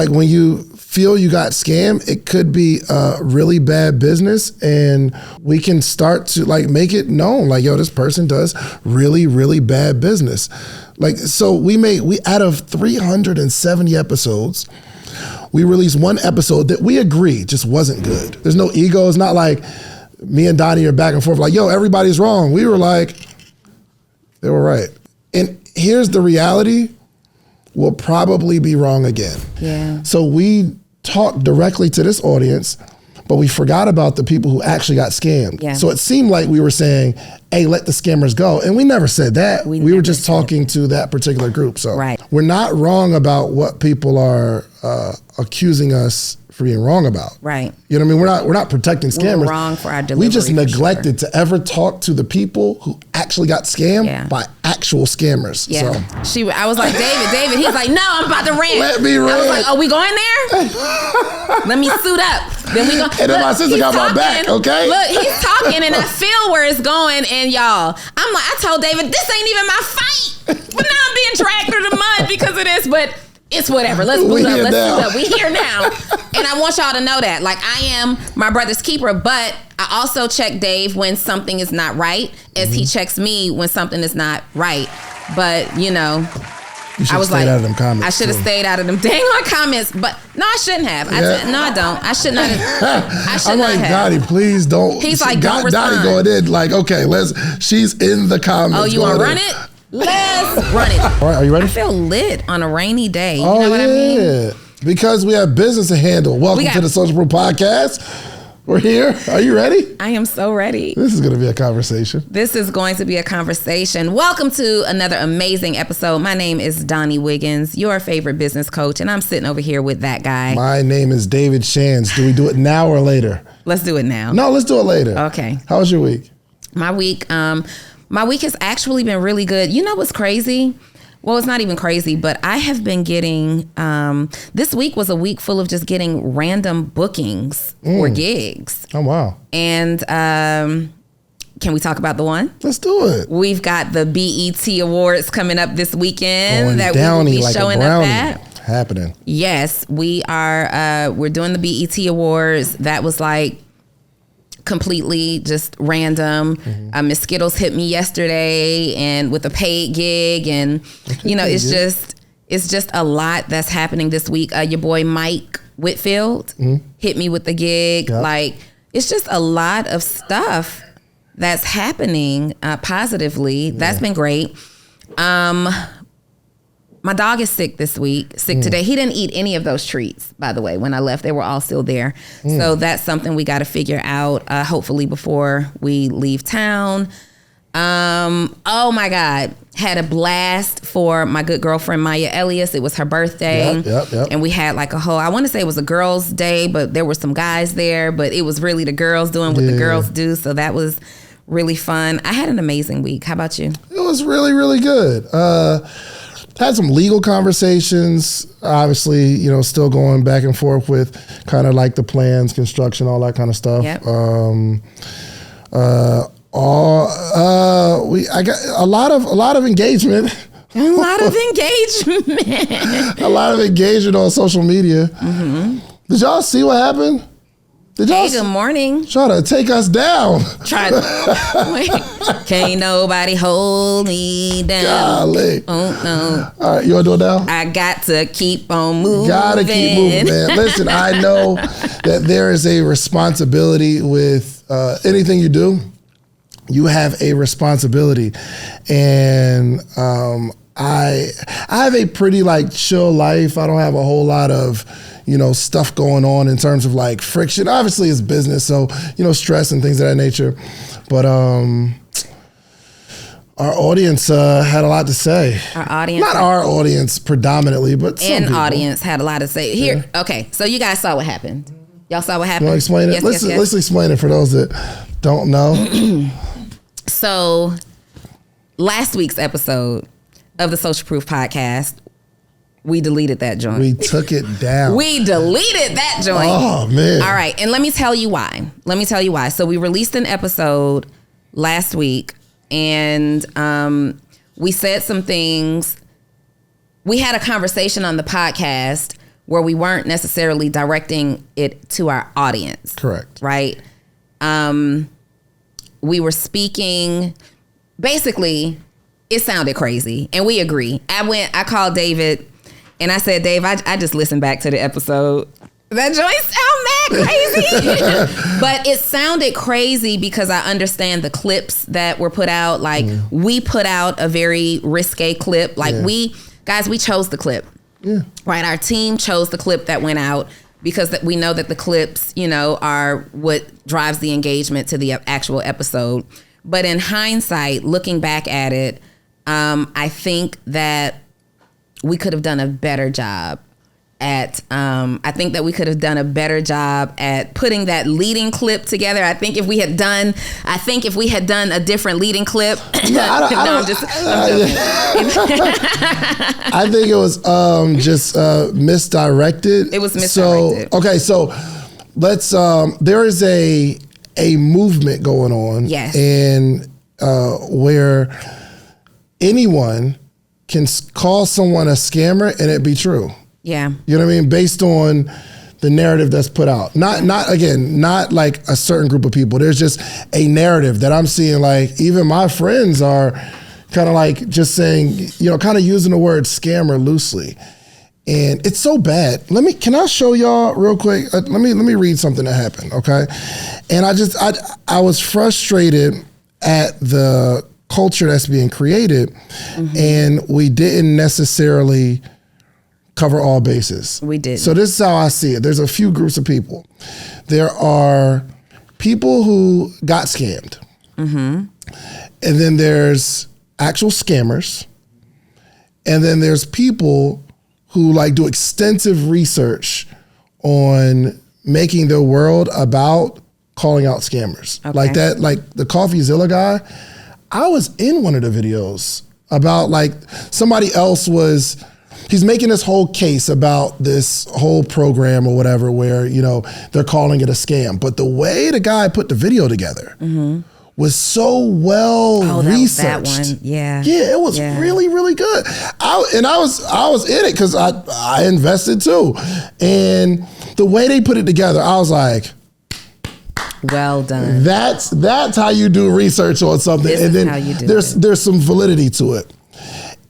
like when you feel you got scammed, it could be a really bad business, and we can start to like make it known, like, yo, this person does really, really bad business. Like, so we out of 370 episodes, we released one episode that we agree just wasn't good. There's no ego. It's not like me and Donnie are back and forth like, yo, everybody's wrong. We were like, they were right. And here's the reality. We'll probably be wrong again. Yeah. So we talked directly to this audience, but we forgot about the people who actually got scammed. Yeah. So it seemed like we were saying, hey, let the scammers go. And we never said that. We were just talking to that particular group. So we're not wrong about what people are accusing us for being wrong about. Right. You know what I mean? We're not protecting scammers. We're wrong for our delivery. We just neglected to ever talk to the people who actually got scammed by actual scammers. Yeah. So. I was like, David. He's like, no, I'm about to rant. Let me rant. I was like, oh, we going there? Let me suit up. Then we go. And then my sister got my back, okay? Look, he's talking and I feel where it's going. And y'all, I'm like, I told David, this ain't even my fight. But now I'm being dragged through the mud because of this. But it's whatever. Let's boot up. Let's boot up. We here now. And I want y'all to know that. Like, I am my brother's keeper, but I also check Dave when something is not right, as he checks me when something is not right. But, you know, I was like, out of them comments, I should have stayed out of them dang on comments. But no, I shouldn't have. No, I don't. I should not have. I'm like, Dottie, please don't. He's like, don't respond. Dottie going in like, okay, she's in the comments. Oh, you want to run it? Let's run it. All right, are you ready? I feel lit on a rainy day. You know what I mean? Because we have business to handle. Welcome to the Social Proof Podcast. We're here. Are you ready? I am so ready. This is going to be a conversation. This is going to be a conversation. Welcome to another amazing episode. My name is Donnie Wiggins, your favorite business coach, and I'm sitting over here with that guy. My name is David Shands. Do we do it now or later? Let's do it now. No, let's do it later. Okay. How was your week? My week has actually been really good. You know what's crazy? Well, it's not even crazy, but I have been getting, this week was a week full of just getting random bookings for gigs. Oh, wow. And can we talk about the one? Let's do it. We've got the BET Awards coming up this weekend Going that downy, we will be like showing up at. Happening. Yes, we are, we're doing the BET Awards. That was like completely just random. Miss Skittles hit me yesterday and with a paid gig, and you know, it's just a lot that's happening this week. Your boy Mike Whitfield hit me with the gig. Yep. Like, it's just a lot of stuff that's happening positively. That's been great. My dog is sick this week, today. He didn't eat any of those treats, by the way. When I left, they were all still there. So that's something we got to figure out, hopefully before we leave town. Oh my God. Had a blast for my good girlfriend, Maya Elias. It was her birthday. Yep. And we had like I want to say it was a girls' day, but there were some guys there, but it was really the girls doing what the girls do. So that was really fun. I had an amazing week. How about you? It was really, really good. Had some legal conversations, obviously, you know, still going back and forth with kind of like the plans, construction, all that kind of stuff. Yep. I got a lot of engagement. A lot of engagement. A lot of engagement on social media. Did y'all see what happened? Hey, good morning. Try to take us down. Can't nobody hold me down. Golly. Oh, no. All right, you want to do it now? I got to keep on moving. Gotta keep moving, man. Listen, I know that there is a responsibility with anything you do. You have a responsibility. And I have a pretty like chill life. I don't have a whole lot of, you know, stuff going on in terms of like friction. Obviously it's business, so, you know, stress and things of that nature. But our audience had a lot to say. Our audience? Not our audience predominantly, but some people. Audience had a lot to say. Here, okay, so you guys saw what happened. Y'all saw what happened? You want to explain it? Yes, Let's explain it for those that don't know. So last week's episode of the Social Proof Podcast, we deleted that joint. We took it down. We deleted that joint. Oh, man. All right. And let me tell you why. So we released an episode last week, and we said some things. We had a conversation on the podcast where we weren't necessarily directing it to our audience. Correct. Right? We were speaking, basically, it sounded crazy, and we agree. I called David, and I said, Dave, I just listened back to the episode. That joint sound mad crazy. But it sounded crazy because I understand the clips that were put out. Like, we put out a very risque clip. Like, we chose the clip. Yeah. Right? Our team chose the clip that went out because we know that the clips, are what drives the engagement to the actual episode. But in hindsight, looking back at it, I think that we could have done a better job at putting that leading clip together. I think if we had done a different leading clip. I'm joking. I think it was just misdirected. It was misdirected. So let's there is a movement going on. Yes. And where anyone can call someone a scammer and it be true. Yeah. You know what I mean? Based on the narrative that's put out. Not like a certain group of people. There's just a narrative that I'm seeing, like even my friends are kind of like just saying, kind of using the word scammer loosely. And it's so bad. Can I show y'all real quick? Let me read something that happened, okay? And I was frustrated at the culture that's being created, and we didn't necessarily cover all bases. We did. So this is how I see it. There's a few groups of people. There are people who got scammed. And then there's actual scammers. And then there's people who do extensive research on making their world about calling out scammers. Okay. Like that, like the CoffeeZilla guy. I was in one of the videos about somebody else he's making this whole case about this whole program or whatever where, they're calling it a scam. But the way the guy put the video together was so well researched. That one. Yeah. Yeah, it was really, really good. I was in it because I invested too. And the way they put it together, I was like, well done. That's how you do research on something. This and then is how you do there's some validity to it.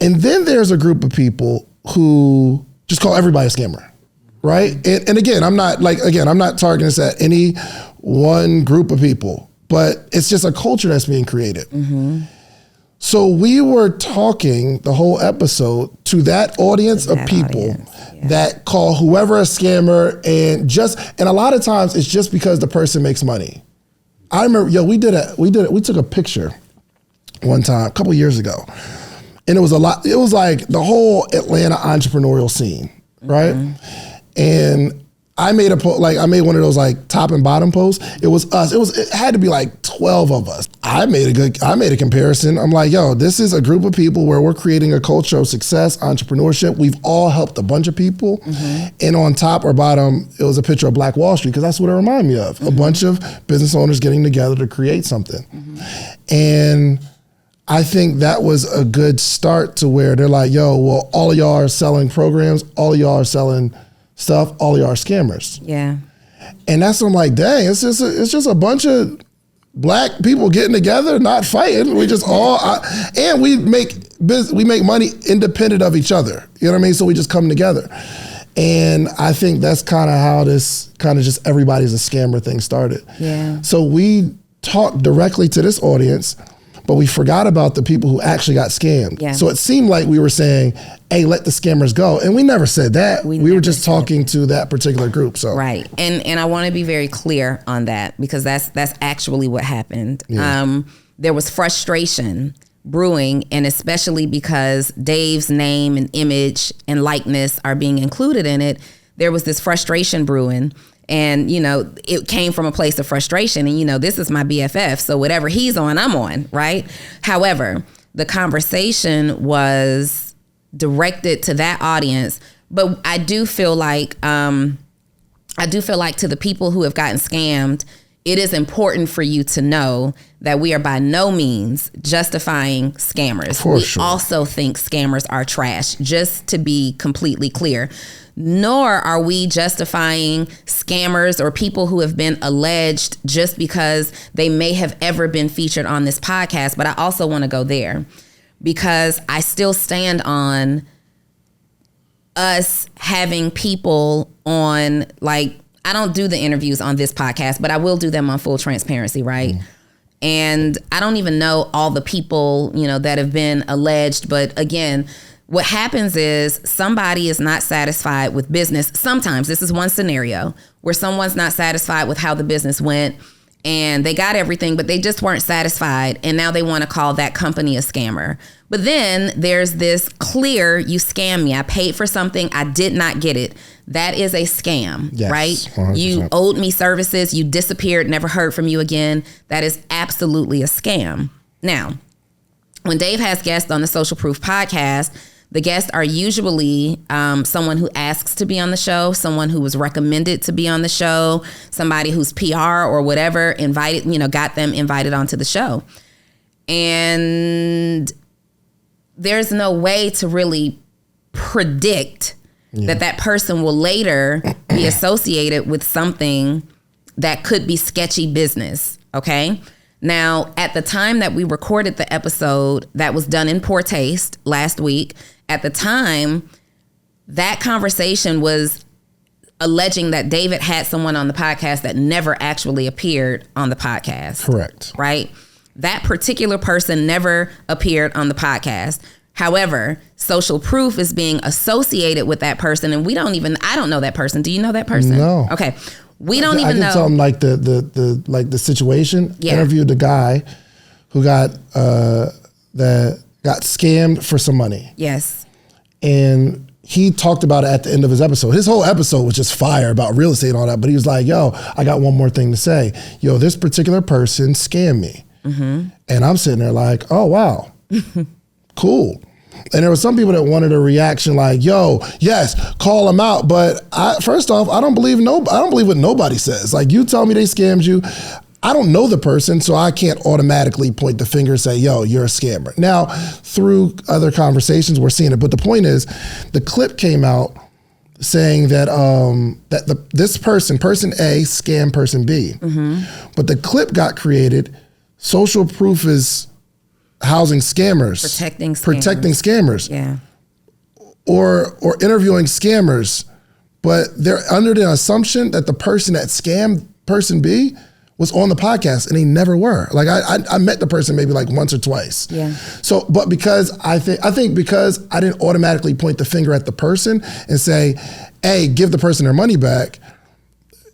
And then there's a group of people who just call everybody a scammer, right? And again, I'm not targeting this at any one group of people, but it's just a culture that's being created. So we were talking the whole episode to that audience of people that call whoever a scammer, and a lot of times it's just because the person makes money. I remember, we took a picture one time a couple years ago. And it was like the whole Atlanta entrepreneurial scene, right? And I made one of those top and bottom posts. It was us. It had to be 12 of us. I made a comparison. I'm like, this is a group of people where we're creating a culture of success, entrepreneurship. We've all helped a bunch of people. And on top or bottom, it was a picture of Black Wall Street because that's what it reminded me of. A bunch of business owners getting together to create something. And I think that was a good start to where they're like, all of y'all are selling programs, all of y'all are selling stuff, all of y'all are scammers. Yeah. And that's when I'm like, dang, it's just a bunch of black people getting together, not fighting. We just and we make money independent of each other. You know what I mean? So we just come together. And I think that's kind of how this kind of just everybody's a scammer thing started. Yeah. So we talked directly to this audience, but we forgot about the people who actually got scammed. Yeah. So it seemed like we were saying, hey, let the scammers go. And we never said that. We were just talking to that particular group. So right. And I want to be very clear on that because that's actually what happened. Yeah. There was frustration brewing, and especially because Dave's name and image and likeness are being included in it, there was this frustration brewing. And, it came from a place of frustration. And, this is my BFF. So whatever he's on, I'm on, right? However, the conversation was directed to that audience. But I do feel like to the people who have gotten scammed, it is important for you to know that we are by no means justifying scammers. We also think scammers are trash, just to be completely clear. Nor are we justifying scammers or people who have been alleged just because they may have ever been featured on this podcast. But I also want to go there because I still stand on us having people on, like, I don't do the interviews on this podcast, but I will do them on Full Transparency, right? And I don't even know all the people, that have been alleged. But again, what happens is somebody is not satisfied with business. Sometimes this is one scenario where someone's not satisfied with how the business went and they got everything, but they just weren't satisfied. And now they want to call that company a scammer. But then there's this clear, you scammed me. I paid for something. I did not get it. That is a scam, yes, right? 100%. You owed me services. You disappeared, never heard from you again. That is absolutely a scam. Now, when Dave has guests on the Social Proof podcast, the guests are usually someone who asks to be on the show, someone who was recommended to be on the show, somebody who's PR or whatever invited, got them invited onto the show. And there's no way to really predict that person will later be associated with something that could be sketchy business, okay? Now, at the time that we recorded the episode that was done in poor taste last week, at the time, that conversation was alleging that David had someone on the podcast that never actually appeared on the podcast. Correct. Right? That particular person never appeared on the podcast. However, Social Proof is being associated with that person, and I don't know that person. Do you know that person? No. Okay. We don't even know. I can tell them like the situation. Yeah. Interviewed the guy who got scammed for some money. Yes. And he talked about it at the end of his episode. His whole episode was just fire about real estate and all that. But he was like, yo, I got one more thing to say. Yo, this particular person scammed me. Mm-hmm. And I'm sitting there like, oh, wow. Cool. And there were some people that wanted a reaction like, yo, yes, call them out. But first off, I don't believe what nobody says. Like, you tell me they scammed you. I don't know the person, so I can't automatically point the finger and say, yo, you're a scammer. Now, through other conversations, we're seeing it. But the point is, the clip came out saying that this person A, scammed person B. Mm-hmm. But the clip got created. Social Proof is housing scammers. Protecting scammers. Yeah. Or interviewing scammers. But they're under the assumption that the person that scammed person B was on the podcast, and they never were. Like I met the person maybe like once or twice. Yeah. So, but because I think because I didn't automatically point the finger at the person and say, hey, give the person their money back,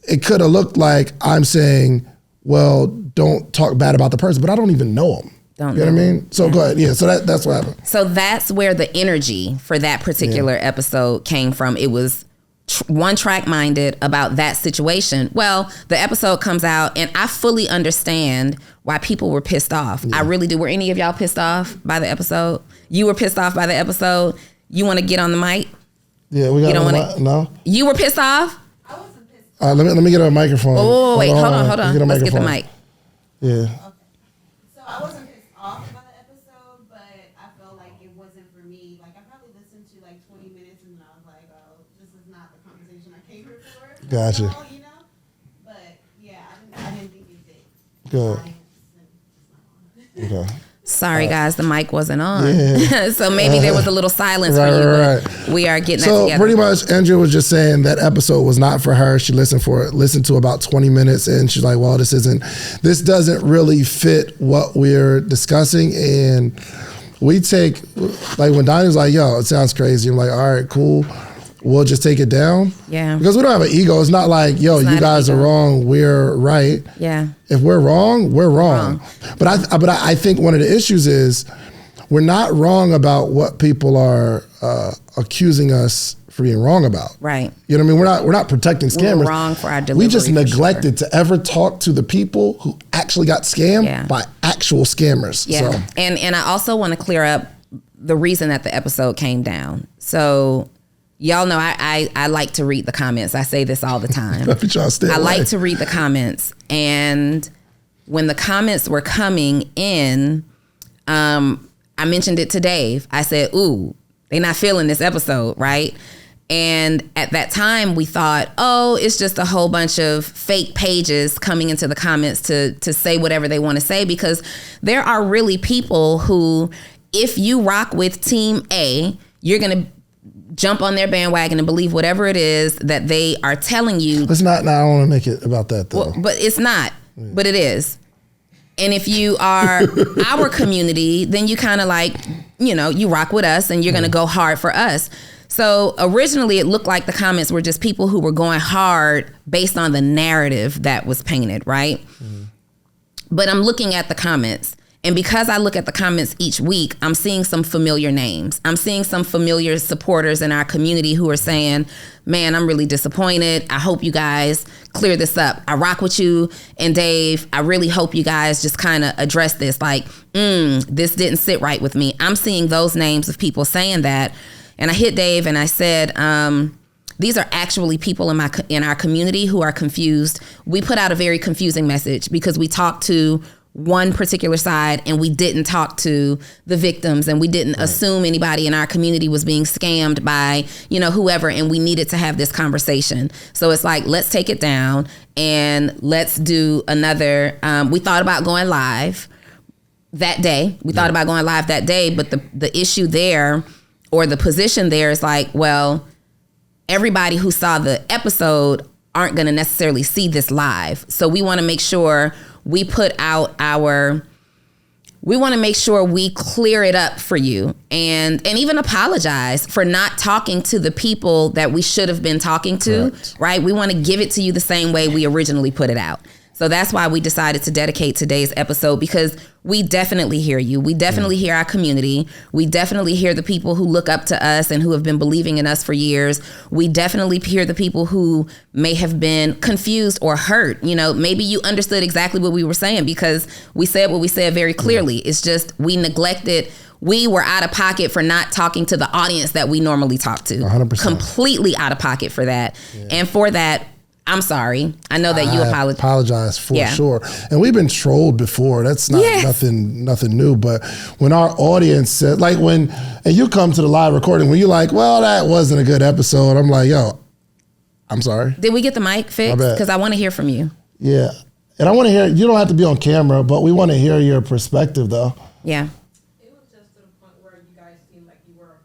it could have looked like I'm saying, well, don't talk bad about the person, but I don't even know them. You know what I mean? So go ahead. Yeah, so that's what happened. So that's where the energy for that particular episode came from. It was one track minded about that situation. Well, the episode comes out and I fully understand why people were pissed off. Yeah. I really do. Were any of y'all pissed off by the episode? You were pissed off by the episode? You want to get on the mic? Yeah, we got no. You were pissed off? I wasn't pissed off. Let me get a microphone. Oh, wait, hold on. Let's get the mic. Yeah. Okay. So I wasn't pissed off by the episode, but I felt like it wasn't for me. Like, I probably listened to like 20 minutes and I was like, oh, this is not the conversation I came here for. Gotcha. You know? But yeah, I didn't think it did. Good. Okay. Sorry, guys, the mic wasn't on. Yeah. So maybe there was a little silence for you. Right. We are getting that together. So pretty much, Andrea was just saying that episode was not for her. She listened to about 20 minutes, and she's like, well, this doesn't really fit what we're discussing. And we take, like when Donnie's like, yo, it sounds crazy. I'm like, all right, cool. We'll just take it down. Yeah. Because we don't have an ego. It's not like, yo, you guys are wrong, we're right. Yeah. If we're wrong, we're wrong. But I think one of the issues is we're not wrong about what people are accusing us for being wrong about. Right. You know what I mean? We're not protecting scammers. We're wrong for our delivery. We just neglected to ever talk to the people who actually got scammed by actual scammers. Yeah. So. And I also want to clear up the reason that the episode came down. So y'all know I like to read the comments. I say this all the time. I like to read the comments. And when the comments were coming in, I mentioned it to Dave. I said, ooh, they not feeling this episode, right? And at that time, we thought, oh, it's just a whole bunch of fake pages coming into the comments to say whatever they want to say, because there are really people who, if you rock with Team A, you're going to jump on their bandwagon and believe whatever it is that they are telling you. It's not, I don't want to make it about that, though. Well, but it's not, but it is. And if you are our community, then you kind of like, you rock with us and you're going to go hard for us. So originally it looked like the comments were just people who were going hard based on the narrative that was painted, right? Mm-hmm. But I'm looking at the comments. And because I look at the comments each week, I'm seeing some familiar names. I'm seeing some familiar supporters in our community who are saying, man, I'm really disappointed. I hope you guys clear this up. I rock with you and Dave. I really hope you guys just kind of address this. Like, this didn't sit right with me. I'm seeing those names of people saying that. And I hit Dave and I said, these are actually people in our community who are confused. We put out a very confusing message because we talked to one particular side and we didn't talk to the victims, and we didn't assume anybody in our community was being scammed by, whoever, and we needed to have this conversation. So it's like, let's take it down and let's do another. We thought about going live that day. But the issue there, or the position there, is like, well, everybody who saw the episode aren't going to necessarily see this live. So we want to make sure we make sure we clear it up for you and even apologize for not talking to the people that we should have been talking to, right? We want to give it to you the same way we originally put it out. So that's why we decided to dedicate today's episode, because we definitely hear you. We definitely hear our community. We definitely hear the people who look up to us and who have been believing in us for years. We definitely hear the people who may have been confused or hurt. Maybe you understood exactly what we were saying because we said what we said very clearly. It's just we neglected. We were out of pocket for not talking to the audience that we normally talk to. 100%. Completely out of pocket for that. Yeah. And for that, I'm sorry. I know that you apologize for sure. And we've been trolled before. That's not nothing new. But when our audience said, like and you come to the live recording, when you're like, well, that wasn't a good episode. I'm like, yo, I'm sorry. Did we get the mic fixed? Because I want to hear from you. Yeah. And I want to hear, you don't have to be on camera, but we want to hear your perspective though. Yeah. It was just to the point where you guys seemed like you were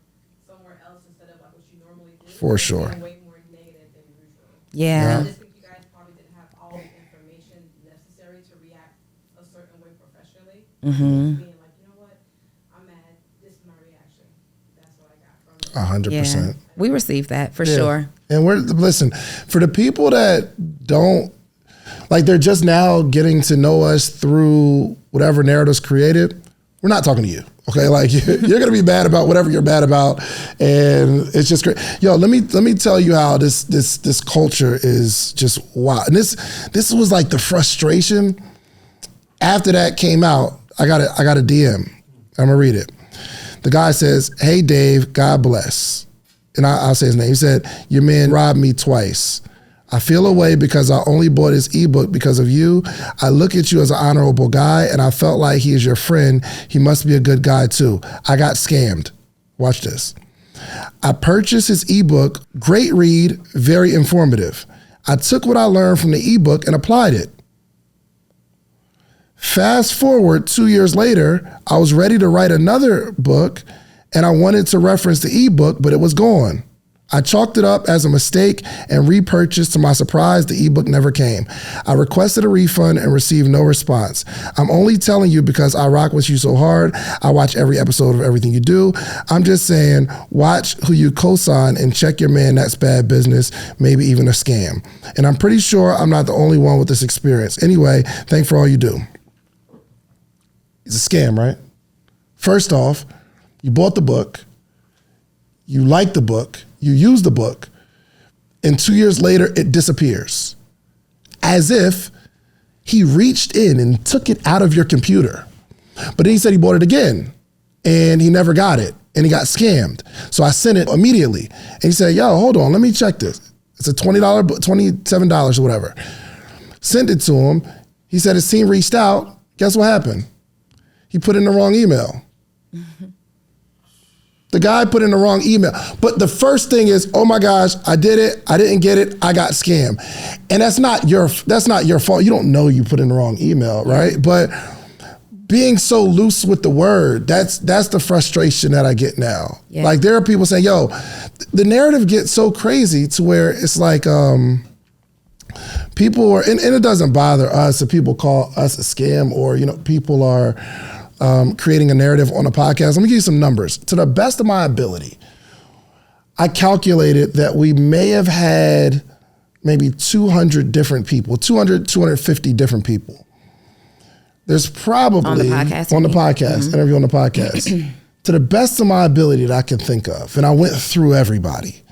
somewhere else instead of like what you normally do. For sure. Yeah. I just think you guys probably didn't have all the information necessary to react a certain way professionally. Mm-hmm. Being like, you know what, I'm mad. This is my reaction. That's what I got from it. 100%. We received that for sure. And listen, for the people that don't, like, they're just now getting to know us through whatever narrative's created, we're not talking to you. Okay, like you're gonna be mad about whatever you're mad about, and it's just great. Yo, let me tell you how this culture is just wild. And this was like the frustration after that came out. I got a DM. I'm gonna read it. The guy says, "Hey Dave, God bless," and I'll say his name. He said, "Your man robbed me twice. I feel away because I only bought his ebook because of you. I look at you as an honorable guy, and I felt like he is your friend. He must be a good guy too. I got scammed." Watch this. "I purchased his ebook. Great read, very informative. I took what I learned from the ebook and applied it. Fast forward 2 years later, I was ready to write another book, and I wanted to reference the ebook, but it was gone. I chalked it up as a mistake and repurchased. To my surprise, the ebook never came. I requested a refund and received no response. I'm only telling you because I rock with you so hard. I watch every episode of everything you do. I'm just saying, watch who you co-sign and check your man. That's bad business, maybe even a scam. And I'm pretty sure I'm not the only one with this experience. Anyway, thanks for all you do." It's a scam, right? First off, you bought the book. You like the book. You use the book, and 2 years later, it disappears. As if he reached in and took it out of your computer. But then he said he bought it again, and he never got it. and he got scammed. So I sent it immediately. And he said, yo, hold on, let me check this. It's a $20, $27 or whatever. Sent it to him. He said his team reached out. Guess what happened? He put in the wrong email. The guy put in the wrong email. But the first thing is, oh my gosh, I did it. I didn't get it. I got scammed. And that's not your fault. You don't know you put in the wrong email, right? But being so loose with the word, that's the frustration that I get now. Yeah. Like there are people saying, yo, the narrative gets so crazy to where it's like people are, and it doesn't bother us if people call us a scam or, people are creating a narrative on a podcast. Let me give you some numbers. To the best of my ability, I calculated that we may have had maybe 200 different people, 250 different people. There's probably, on the podcast, interview on the podcast, to the best of my ability that I can think of, and I went through everybody,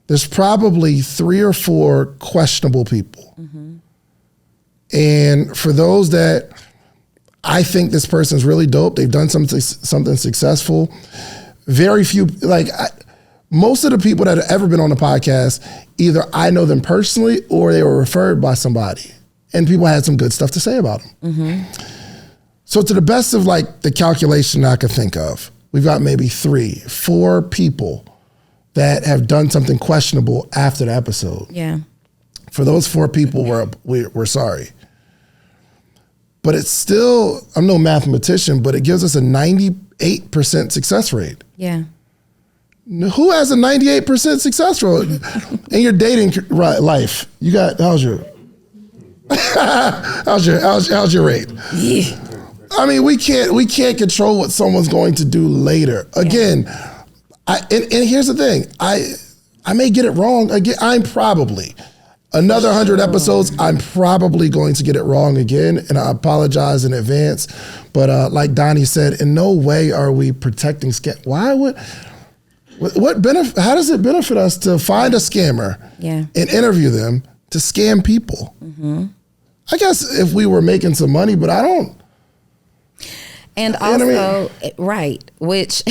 there's probably 3 or 4 questionable people. And for those that I think this person's really dope, they've done something successful, very few, most of the people that have ever been on the podcast, either I know them personally or they were referred by somebody. And people had some good stuff to say about them. So to the best of the calculation I could think of, we've got maybe 3, 4 people that have done something questionable after the episode. Yeah. For those 4 people, we're sorry. But it's still, I'm no mathematician, but it gives us a 98% success rate. Yeah. Who has a 98% success rate in your dating life? You got, how's your rate? Yeah. I mean, we can't control what someone's going to do later. Again, and here's the thing, I may get it wrong again. I'm probably another 100 episodes. I'm probably going to get it wrong again, and I apologize in advance. But like Donnie said, in no way are we protecting scam. Why would? What benefit? How does it benefit us to find a scammer and interview them to scam people? I guess if we were making some money, but I don't. And also, right, which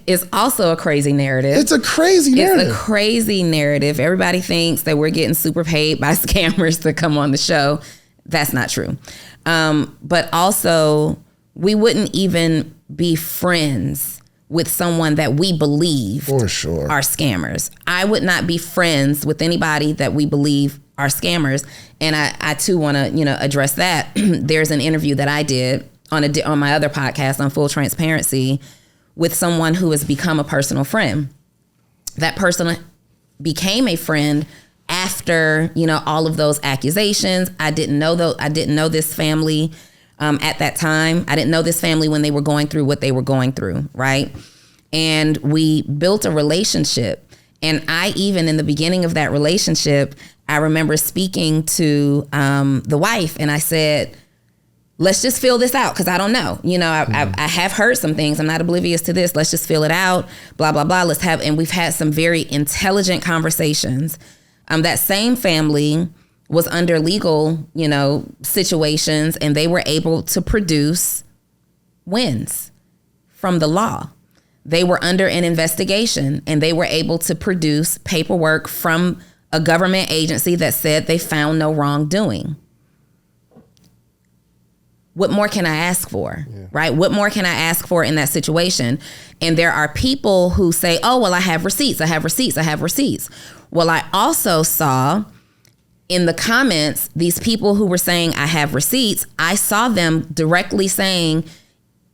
is also a crazy narrative. It's a crazy narrative. It's a crazy narrative. Everybody thinks that we're getting super paid by scammers to come on the show. That's not true. But also, we wouldn't even be friends with someone that we believe for sure are scammers. I would not be friends with anybody that we believe are scammers. And I too want to, address that. There's an interview that I did on my other podcast on Full Transparency with someone who has become a personal friend. That person became a friend after, all of those accusations. I didn't know this family at that time. I didn't know this family when they were going through what they were going through, right? And we built a relationship. And I even in the beginning of that relationship, I remember speaking to the wife, and I said, let's just fill this out because I don't know. I have heard some things. I'm not oblivious to this. Let's just fill it out, blah, blah, blah. And we've had some very intelligent conversations. That same family was under legal, situations, and they were able to produce wins from the law. They were under an investigation, and they were able to produce paperwork from a government agency that said they found no wrongdoing. What more can I ask for, right? What more can I ask for in that situation? And there are people who say, oh, well, I have receipts. Well, I also saw in the comments, these people who were saying I have receipts, I saw them directly saying,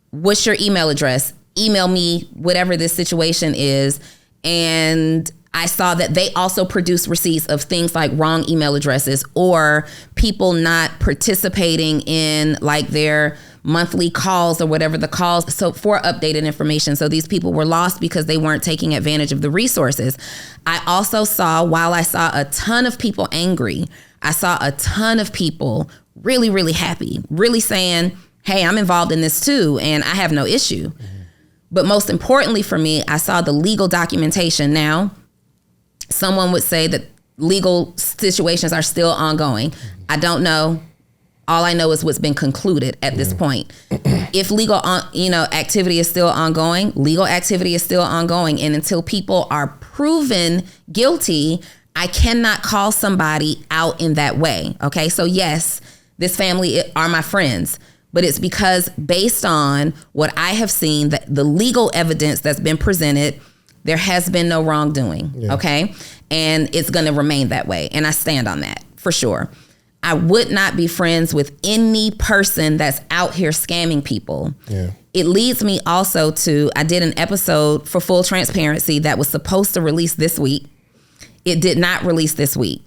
what's your email address? Email me whatever this situation is. And I saw that they also produce receipts of things like wrong email addresses or people not participating in their monthly calls or whatever the calls. So for updated information. So these people were lost because they weren't taking advantage of the resources. I also saw, while I saw a ton of people angry, I saw a ton of people really, really happy, really saying, hey, I'm involved in this too, and I have no issue. But most importantly for me, I saw the legal documentation. Now, someone would say that legal situations are still ongoing. I don't know. All I know is what's been concluded at this point. If legal, activity is still ongoing, legal activity is still ongoing. And until people are proven guilty, I cannot call somebody out in that way. Okay. So yes, this family are my friends, but it's because based on what I have seen, the legal evidence that's been presented, there has been no wrongdoing. Yeah. Okay. And it's going to remain that way. And I stand on that for sure. I would not be friends with any person that's out here scamming people. Yeah. It leads me also to, I did an episode for full transparency that was supposed to release this week. It did not release this week.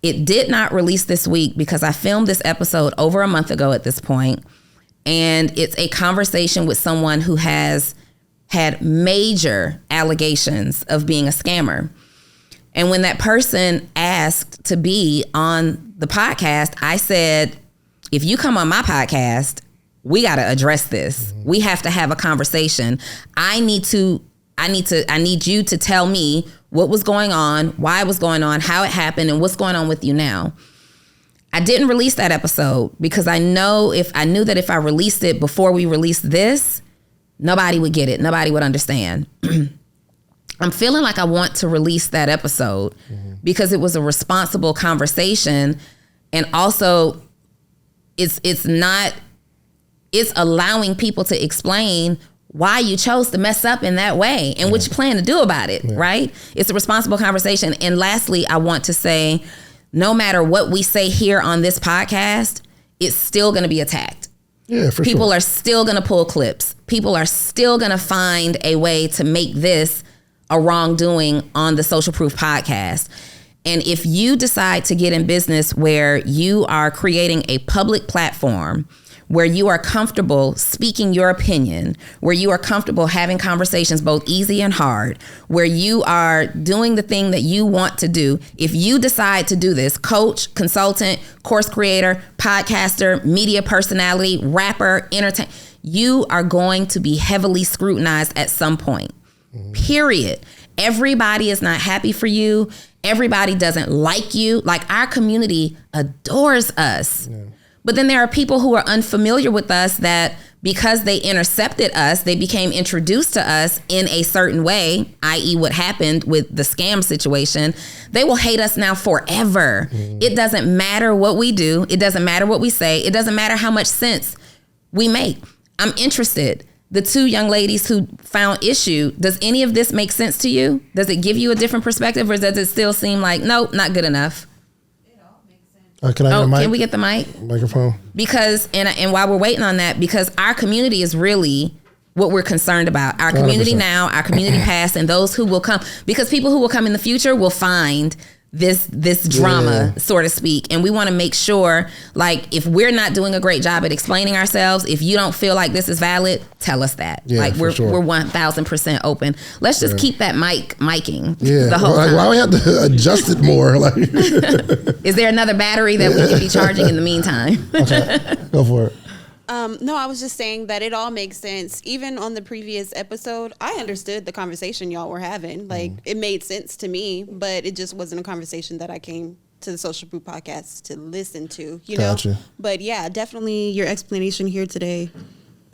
It did not release this week because I filmed this episode over a month ago at this point, and it's a conversation with someone who has had major allegations of being a scammer. And when that person asked to be on the podcast, I said, if you come on my podcast, we got to address this. Mm-hmm. We have to have a conversation. I need you to tell me what was going on, why it was going on, how it happened, and what's going on with you now. I didn't release that episode because I knew that if I released it before we released this, nobody would get it. Nobody would understand. I'm feeling like I want to release that episode because it was a responsible conversation. And also it's allowing people to explain why you chose to mess up in that way and what you plan to do about it, right? It's a responsible conversation. And lastly, I want to say, no matter what we say here on this podcast, it's still going to be attacked. Yeah, for People sure. are still going to pull clips. People are still going to find a way to make this a wrongdoing on the Social Proof podcast. And if you decide to get in business where you are creating a public platform, where you are comfortable speaking your opinion, where you are comfortable having conversations both easy and hard, where you are doing the thing that you want to do, if you decide to do this, coach, consultant, course creator, podcaster, media personality, rapper, entertainer, you are going to be heavily scrutinized at some point. Period. Everybody is not happy for you. Everybody doesn't like you. Like, our community adores us. Yeah. But then there are people who are unfamiliar with us that because they intercepted us, they became introduced to us in a certain way, i.e. what happened with the scam situation, they will hate us now forever. It doesn't matter what we do. It doesn't matter what we say. It doesn't matter how much sense we make. I'm interested. The two young ladies who found issue, does any of this make sense to you? Does it give you a different perspective, or does it still seem like, nope, not good enough? It all makes sense. Can I get a mic? Can we get the mic? Microphone. Because, and while we're waiting on that, because our community is really what we're concerned about. Our community 100%. now, our community past, and those who will come. Because people who will come in the future will find this drama, so to speak. And we want to make sure, like, if we're not doing a great job at explaining ourselves, if you don't feel like this is valid, tell us that. Like, we're 1000% open. Let's just keep that miking the whole time. Why do we have to adjust it more? Like, is there another battery that we can be charging in the meantime? Okay, go for it. No, I was just saying that it all makes sense. Even on the previous episode, I understood the conversation y'all were having. Like, it made sense to me, but it just wasn't a conversation that I came to the Social Proof podcast to listen to, you know? But yeah, definitely your explanation here today,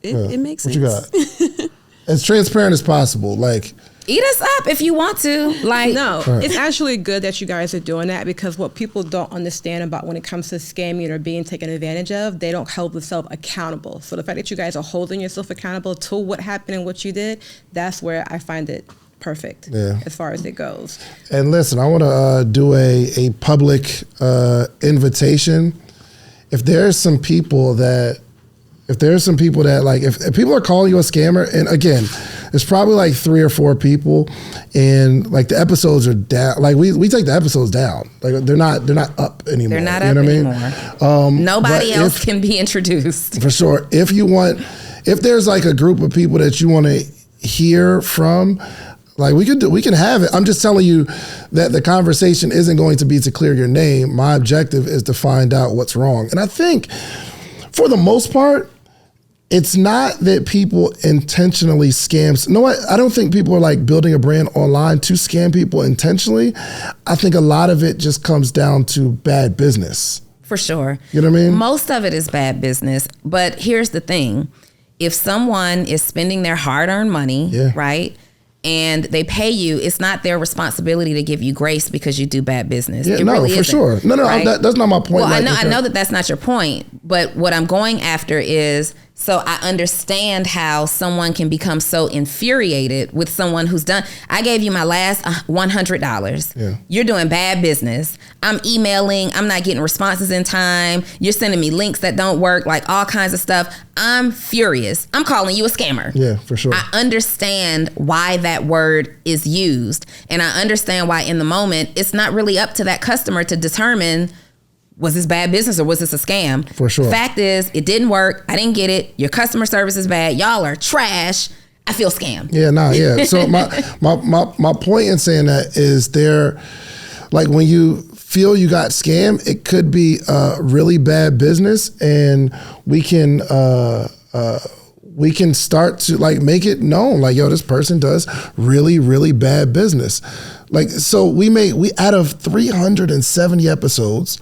it makes sense. What you got? As transparent as possible. Like, eat us up if you want to. Like, no, it's actually good that you guys are doing that, because what people don't understand about when it comes to scamming or being taken advantage of, they don't hold themselves accountable. So the fact that you guys are holding yourself accountable to what happened and what you did, that's where I find it perfect as far as it goes. And listen, I want to do a public invitation. If there's some people that like, if people are calling you a scammer, and again, there's probably like 3 or 4 people, and like the episodes are down. Like, we take the episodes down. Like, they're not up anymore. They're not up anymore. Nobody else can be introduced. For sure. If there's like a group of people that you want to hear from, like, we can have it. I'm just telling you that the conversation isn't going to be to clear your name. My objective is to find out what's wrong. And I think, for the most part, it's not that people intentionally scam. No, I don't think people are like building a brand online to scam people intentionally. I think a lot of it just comes down to bad business. For sure. You know what I mean? Most of it is bad business. But here's the thing. If someone is spending their hard-earned money, right, and they pay you, it's not their responsibility to give you grace because you do bad business. Yeah, it no, really for isn't, sure. No, right? that's not my point. Well, like, I know that that's not your point. But what I'm going after is, so I understand how someone can become so infuriated with someone who's done. I gave you my last $100. Yeah. You're doing bad business. I'm emailing. I'm not getting responses in time. You're sending me links that don't work, like all kinds of stuff. I'm furious. I'm calling you a scammer. Yeah, for sure. I understand why that word is used. And I understand why in the moment, it's not really up to that customer to determine, was this bad business or was this a scam? For sure. Fact is, it didn't work. I didn't get it. Your customer service is bad. Y'all are trash. I feel scammed. Yeah, yeah. So my point in saying that is like when you feel you got scammed, it could be really bad business, and we can start to like make it known, like, yo, this person does really, really bad business. Like, so we out of 370 episodes,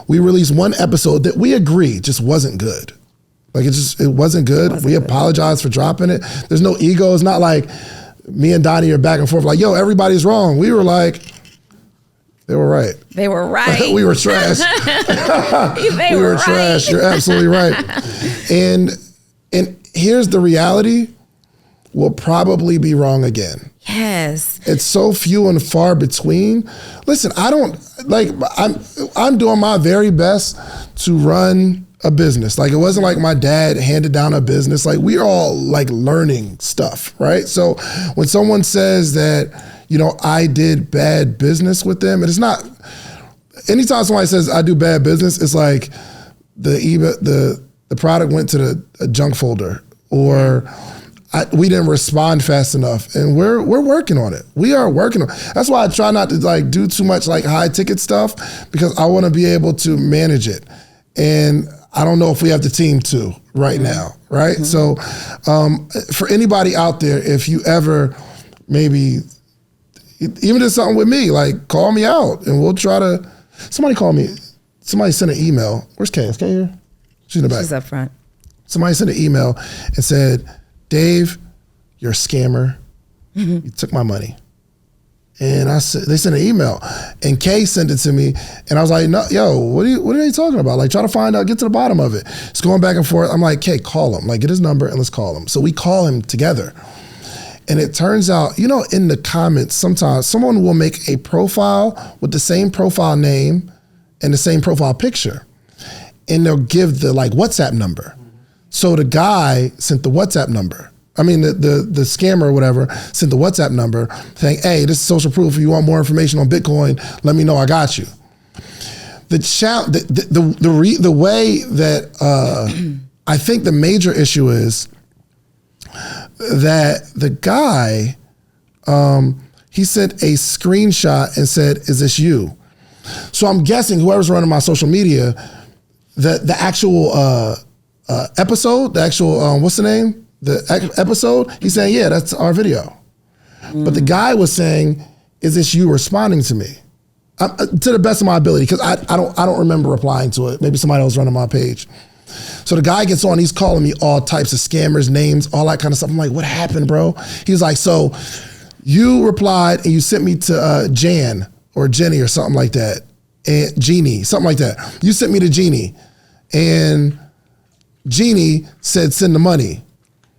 we released one episode that we agree just wasn't good. Like it wasn't good. We apologize for dropping it. There's no ego. It's not like me and Donnie are back and forth like, yo, everybody's wrong. We were like, they were right. They were right. We were trash. we were right. Trash. You're absolutely right. And here's the reality. We'll probably be wrong again. Yes. It's so few and far between. Listen, I'm doing my very best to run a business. Like, it wasn't like my dad handed down a business. Like, we're all like learning stuff, right? So when someone says that, you know, I did bad business with them, and it's not, anytime somebody says I do bad business, it's like the product went to the junk folder, or we didn't respond fast enough, and we're working on it. We are working on it. That's why I try not to like do too much like high ticket stuff, because I want to be able to manage it. And I don't know if we have the team to right now, right? Mm-hmm. So for anybody out there, if you ever maybe even did something with me, like call me out and we'll try to, somebody sent an email. Where's Kay? Is Kay here? She's in the back. She's up front. Somebody sent an email and said, Dave, you're a scammer. Mm-hmm. You took my money. And I said, they sent an email, and Kay sent it to me, and I was like, no, yo, what are they talking about? Like, try to find out, get to the bottom of it. It's going back and forth. I'm like, Kay, call him. Like, get his number and let's call him. So we call him together. And it turns out, you know, in the comments, sometimes someone will make a profile with the same profile name and the same profile picture, and they'll give the like WhatsApp number. So the guy sent the WhatsApp number. I mean, the scammer or whatever sent the WhatsApp number saying, hey, this is social proof. If you want more information on Bitcoin, let me know, I got you. The way that I think the major issue is that the guy, he sent a screenshot and said, is this you? So I'm guessing whoever's running my social media, the actual episode, the actual, what's the name? The episode, he's saying, yeah, that's our video. But the guy was saying, is this you responding to me? To the best of my ability, because I don't remember replying to it. Maybe somebody else running my page. So the guy gets on, he's calling me all types of scammers, names, all that kind of stuff. I'm like, what happened, bro? He was like, so you replied and you sent me to Jan or Jenny or something like that. And Jeannie, something like that. You sent me to Jeannie. And Jeannie said, send the money.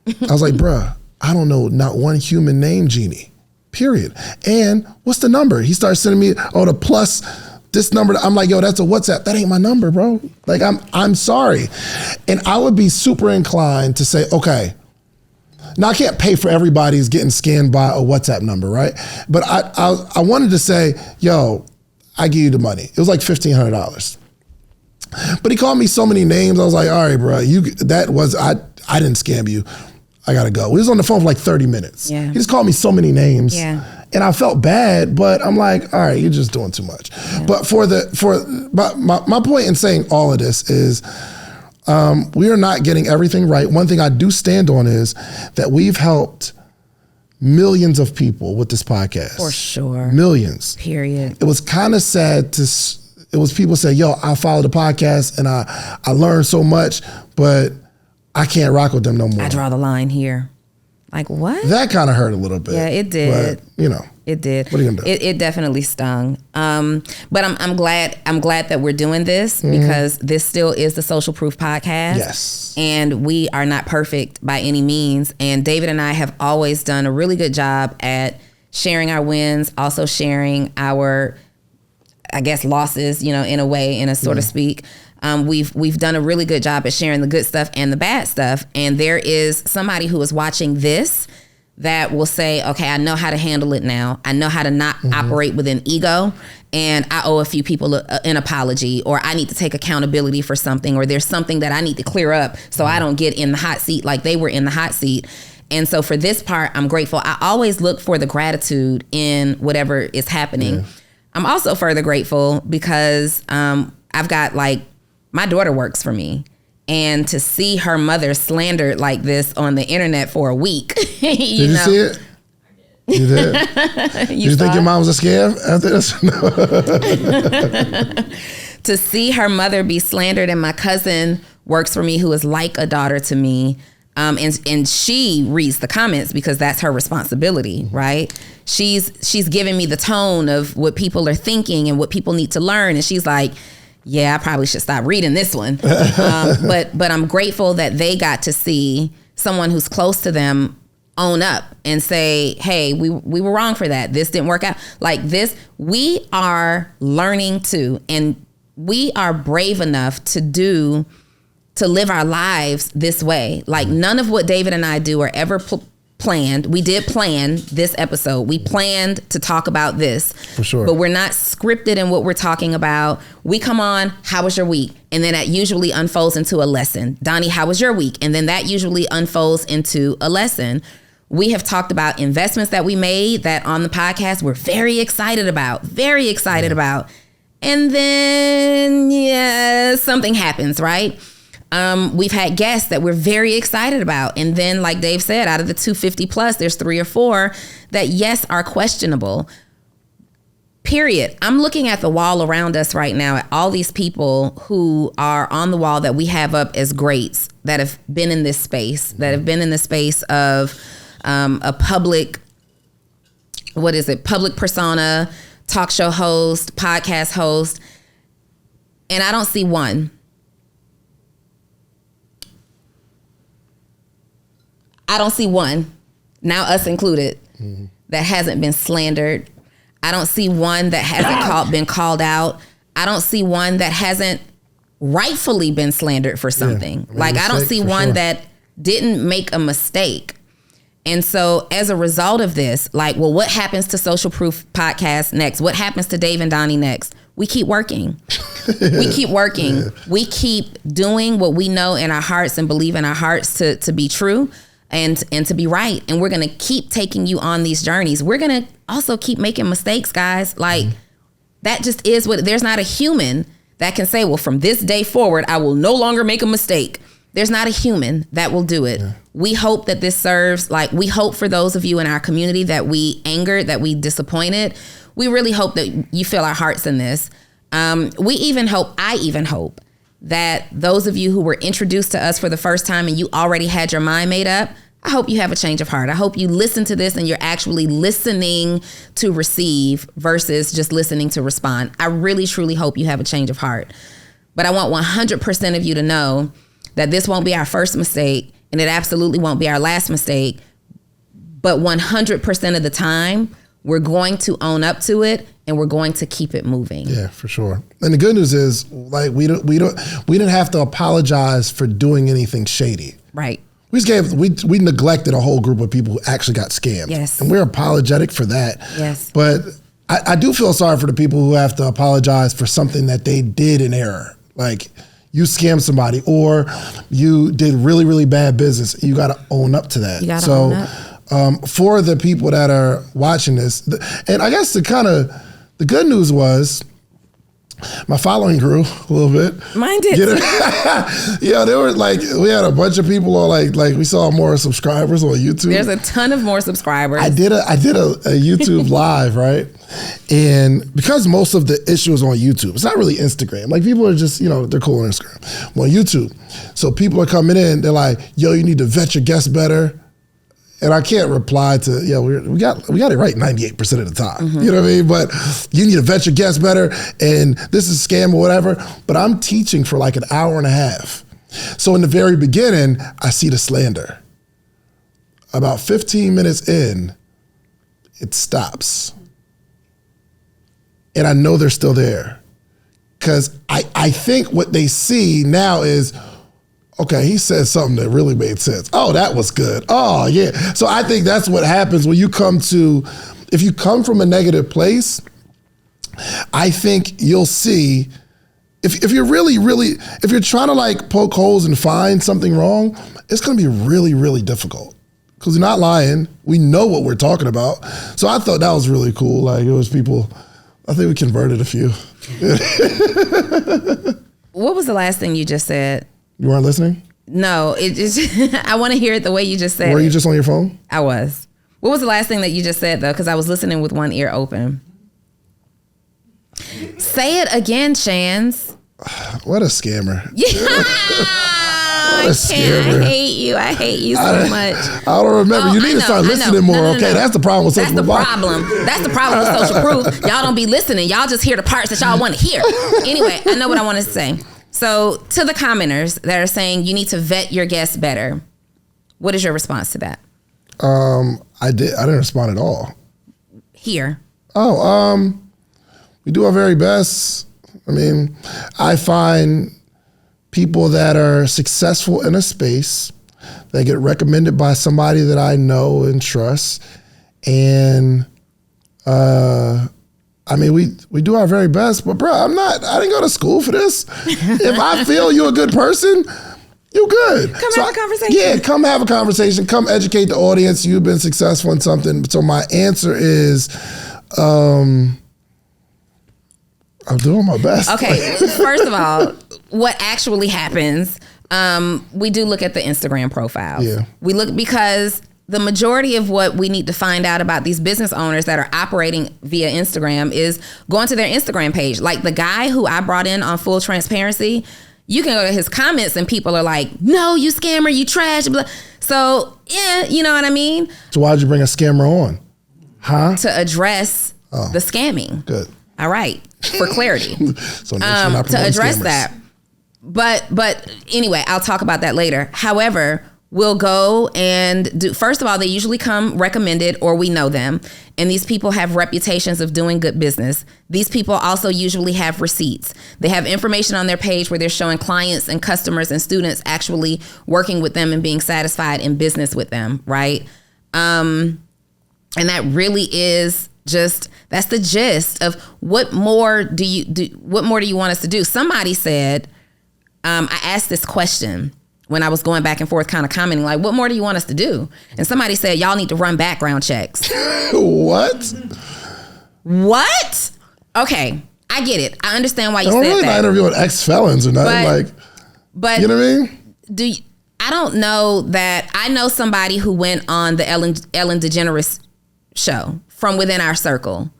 I was like, bruh, I don't know not one human named Jeannie, period. And what's the number? He started sending me, the plus this number. I'm like, yo, that's a WhatsApp. That ain't my number, bro. Like, I'm sorry. And I would be super inclined to say, okay, now I can't pay for everybody's getting scanned by a WhatsApp number, right? But I wanted to say, yo, I give you the money. It was like $1,500. But he called me so many names. I was like, all right, bro, I didn't scam you. I gotta go. We was on the phone for like 30 minutes. Yeah. He just called me so many names. Yeah. And I felt bad, but I'm like, all right, you're just doing too much. Yeah. But my point in saying all of this is we are not getting everything right. One thing I do stand on is that we've helped millions of people with this podcast. For sure. Millions. Period. It was kind of sad to it was people say, yo, I follow the podcast and I learned so much, but I can't rock with them no more. I draw the line here. Like, what? That kind of hurt a little bit. Yeah, it did. But, you know. It did. What are you gonna do? It definitely stung. But I'm glad that we're doing this because this still is the Social Proof Podcast. Yes. And we are not perfect by any means. And David and I have always done a really good job at sharing our wins, also sharing our, I guess, losses, you know, in a sort of speak. We've done a really good job at sharing the good stuff and the bad stuff. And there is somebody who is watching this that will say, okay, I know how to handle it now. I know how to not operate with an ego, and I owe a few people an apology, or I need to take accountability for something, or there's something that I need to clear up so I don't get in the hot seat like they were in the hot seat. And so for this part, I'm grateful. I always look for the gratitude in whatever is happening. Yeah. I'm also further grateful because I've got, like, my daughter works for me. And to see her mother slandered like this on the internet for a week. Did you see it? You did? Did you think your mom was a scam after this? To see her mother be slandered, and my cousin works for me who is like a daughter to me. And she reads the comments because that's her responsibility, right? She's giving me the tone of what people are thinking and what people need to learn. And she's like, yeah, I probably should stop reading this one. But I'm grateful that they got to see someone who's close to them own up and say, hey, we were wrong for that. This didn't work out. Like this, we are learning to, and we are brave enough to live our lives this way. Like none of what David and I do are ever planned. We did plan this episode. We planned to talk about this. For sure. But we're not scripted in what we're talking about. We come on, how was your week? And then that usually unfolds into a lesson. Donnie, how was your week? And then that usually unfolds into a lesson. We have talked about investments that we made that on the podcast we're very excited about. And then, something happens, right? We've had guests that we're very excited about. And then, like Dave said, out of the 250 plus, there's 3 or 4 that, yes, are questionable. Period. I'm looking at the wall around us right now at all these people who are on the wall that we have up as greats that have been in this space, that have been in the space of a public persona, talk show host, podcast host. And I don't see one. I don't see one, now us included, that hasn't been slandered. I don't see one that hasn't been called out. I don't see one that hasn't rightfully been slandered for something. Yeah, I don't see one that didn't make a mistake. And so as a result of this, what happens to Social Proof Podcast next? What happens to Dave and Donnie next? We keep working. We keep working. Yeah. We keep doing what we know in our hearts and believe in our hearts to be true. And to be right. And we're going to keep taking you on these journeys. We're going to also keep making mistakes, guys. That just is what, there's not a human that can say, well, from this day forward, I will no longer make a mistake. There's not a human that will do it. Yeah. We hope that this serves, we hope for those of you in our community that we angered, that we disappointed. We really hope that you feel our hearts in this. I even hope that those of you who were introduced to us for the first time and you already had your mind made up, I hope you have a change of heart. I hope you listen to this and you're actually listening to receive versus just listening to respond. I really, truly hope you have a change of heart. But I want 100% of you to know that this won't be our first mistake and it absolutely won't be our last mistake. But 100% of the time, we're going to own up to it and we're going to keep it moving. Yeah, for sure. And the good news is, we didn't have to apologize for doing anything shady. Right. We neglected a whole group of people who actually got scammed. Yes. And we're apologetic for that. Yes. But I do feel sorry for the people who have to apologize for something that they did in error. Like you scammed somebody or you did really, really bad business. You got to own up to that. You got to own up. For the people that are watching this, and I guess the good news was My following grew a little bit. Mine did. Yeah, there were like, we had a bunch of people on like we saw more subscribers on YouTube. There's a ton of more subscribers. I did a YouTube live, right? And because most of the issue is on YouTube, it's not really Instagram. Like people are just, they're cool on Instagram. I'm on YouTube. So people are coming in, they're like, yo, you need to vet your guests better. And I can't reply to, we got it right 98% of the time. Mm-hmm. You know what I mean? But you need to vet your guests better, and this is a scam or whatever. But I'm teaching for like an hour and a half. So in the very beginning, I see the slander. About 15 minutes in, it stops. And I know they're still there. Because I think what they see now is, okay, he said something that really made sense. Oh, that was good. Oh, yeah. So I think that's what happens when if you come from a negative place, I think you'll see, if you're if you're trying to like poke holes and find something wrong, it's going to be really, really difficult. Because you're not lying. We know what we're talking about. So I thought that was really cool. Like it was people, I think we converted a few. What was the last thing you just said? You weren't listening? No, it just I want to hear it the way you just said it. Were you just on your phone? I was. What was the last thing that you just said, though? Because I was listening with one ear open. Say it again, Shans. What a scammer. Yeah. I hate you so much. I don't remember. You need to start listening more, okay? That's the problem with social proof. That's the problem with social proof. Y'all don't be listening. Y'all just hear the parts that y'all want to hear. Anyway, I know what I want to say. So to the commenters that are saying you need to vet your guests better, what is your response to that? I didn't respond at all. Here. We do our very best. I mean, I find people that are successful in a space, they get recommended by somebody that I know and trust. And, I mean, we do our very best, but bro, I didn't go to school for this. If I feel you're a good person, you good. Come have a conversation. Yeah, come have a conversation. Come educate the audience. You've been successful in something. So my answer is, I'm doing my best. Okay, first of all, what actually happens, we do look at the Instagram profiles. Yeah. We look because the majority of what we need to find out about these business owners that are operating via Instagram is going to their Instagram page. Like the guy who I brought in on Full Transparency, you can go to his comments and people are like, no, you scammer, you trash. Blah. So, yeah, you know what I mean? So why'd you bring a scammer on? Huh? To address the scamming. Good. All right. For clarity. So to address scammers. That. But anyway, I'll talk about that later. However, we'll go and do, first of all, they usually come recommended or we know them. And these people have reputations of doing good business. These people also usually have receipts. They have information on their page where they're showing clients and customers and students actually working with them and being satisfied in business with them, right? And that really is just, that's the gist of what more do you want us to do? Somebody said, I asked this question when I was going back and forth kind of commenting, like, what more do you want us to do? And somebody said, y'all need to run background checks. What? Okay, I get it. I understand why you said really that. Not interviewing ex-felons or nothing, but you know what I mean? I don't know that, I know somebody who went on the Ellen DeGeneres show from within our circle.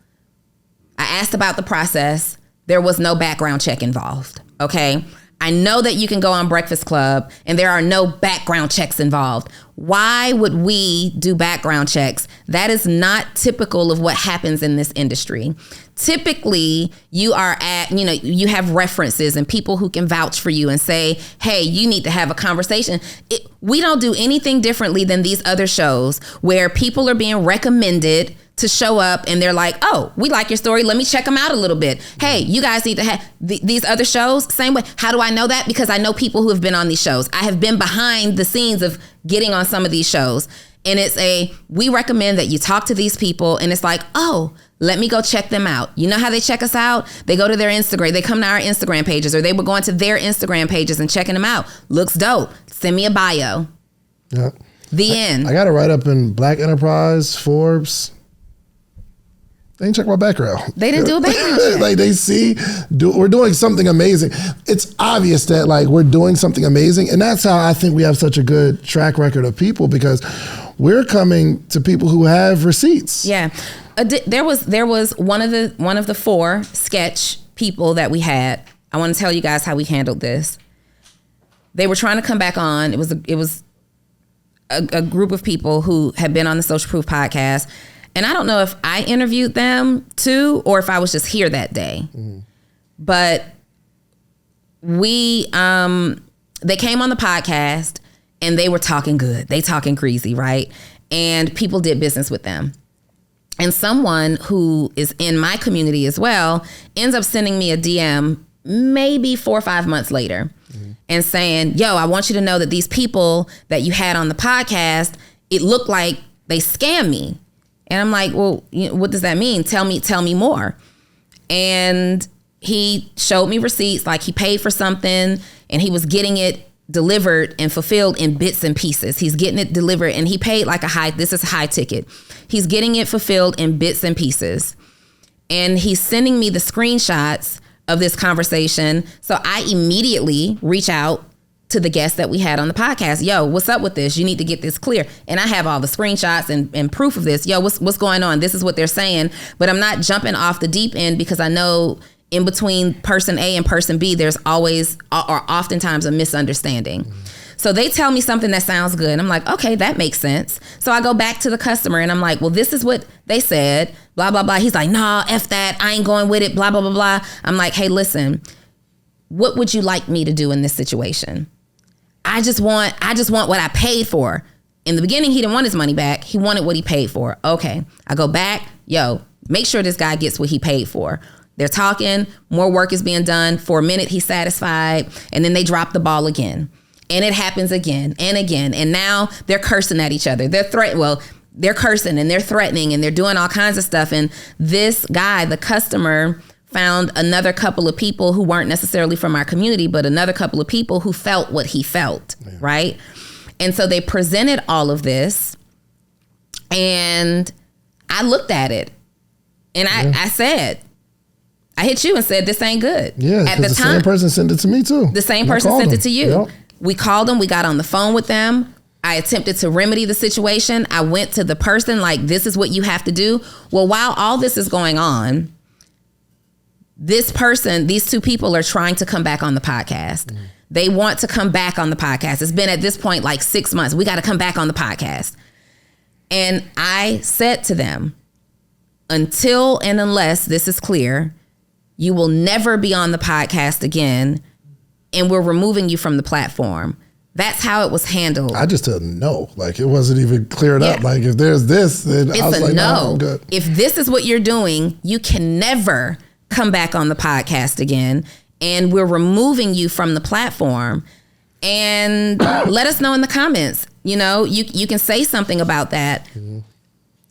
I asked about the process. There was no background check involved, okay? I know that you can go on Breakfast Club and there are no background checks involved. Why would we do background checks? That is not typical of what happens in this industry. Typically, you have references and people who can vouch for you and say, hey, you need to have a conversation. We don't do anything differently than these other shows where people are being recommended to show up and they're like, oh, we like your story. Let me check them out a little bit. Hey, you guys need to have these other shows. Same way. How do I know that? Because I know people who have been on these shows. I have been behind the scenes of getting on some of these shows. And we recommend that you talk to these people. And it's like, oh, let me go check them out. You know how they check us out? They go to their Instagram. They come to our Instagram pages, or they were going to their Instagram pages and checking them out. Looks dope. Send me a bio. Yeah. The end. I got to write up in Black Enterprise, Forbes. They didn't check my background. They didn't do a background check. Like they see, we're doing something amazing. It's obvious that like we're doing something amazing, and that's how I think we have such a good track record of people, because we're coming to people who have receipts. Yeah, there was one of the 4 sketch people that we had. I want to tell you guys how we handled this. They were trying to come back on. It was a group of people who had been on the Social Proof podcast. And I don't know if I interviewed them too, or if I was just here that day. Mm-hmm. But they came on the podcast and they were talking good. They talking greasy, right? And people did business with them. And someone who is in my community as well ends up sending me a DM maybe 4 or 5 months later, and saying, yo, I want you to know that these people that you had on the podcast, it looked like they scammed me. And I'm like, well, what does that mean? Tell me more. And he showed me receipts, like he paid for something and he was getting it delivered and fulfilled in bits and pieces. He's getting it delivered and he paid like this is a high ticket. He's getting it fulfilled in bits and pieces. And he's sending me the screenshots of this conversation. So I immediately reach out to the guest that we had on the podcast. Yo, what's up with this? You need to get this clear. And I have all the screenshots and proof of this. Yo, what's going on? This is what they're saying. But I'm not jumping off the deep end, because I know in between person A and person B, there's always or oftentimes a misunderstanding. So they tell me something that sounds good. And I'm like, okay, that makes sense. So I go back to the customer and I'm like, well, this is what they said, blah, blah, blah. He's like, nah, F that. I ain't going with it, blah, blah, blah, blah. I'm like, hey, listen, what would you like me to do in this situation? I just want what I paid for. In the beginning, he didn't want his money back. He wanted what he paid for. Okay. I go back. Yo, make sure this guy gets what he paid for. They're talking. More work is being done. For a minute, he's satisfied. And then they drop the ball again. And it happens again and again. And now they're cursing at each other. They're cursing and they're threatening and they're doing all kinds of stuff. And this guy, the customer, found another couple of people who weren't necessarily from our community, but another couple of people who felt what he felt, right? And so they presented all of this, and I looked at it, and I said, I hit you and said, this ain't good. Yeah, at the time, same person sent it to me too. The same person sent it to you. Yep. We called them. We got on the phone with them. I attempted to remedy the situation. I went to the person like, this is what you have to do. Well, while all this is going on, these 2 people are trying to come back on the podcast. Mm. They want to come back on the podcast. It's been at this point like 6 months. We got to come back on the podcast. And I said to them, until and unless this is clear, you will never be on the podcast again, and we're removing you from the platform. That's how it was handled. I just told them no. Like, it wasn't even cleared up. Like, if there's this, then I was like, no, I'm good. If this is what you're doing, you can never come back on the podcast again, and we're removing you from the platform. And let us know in the comments. You know, you can say something about that. Mm-hmm.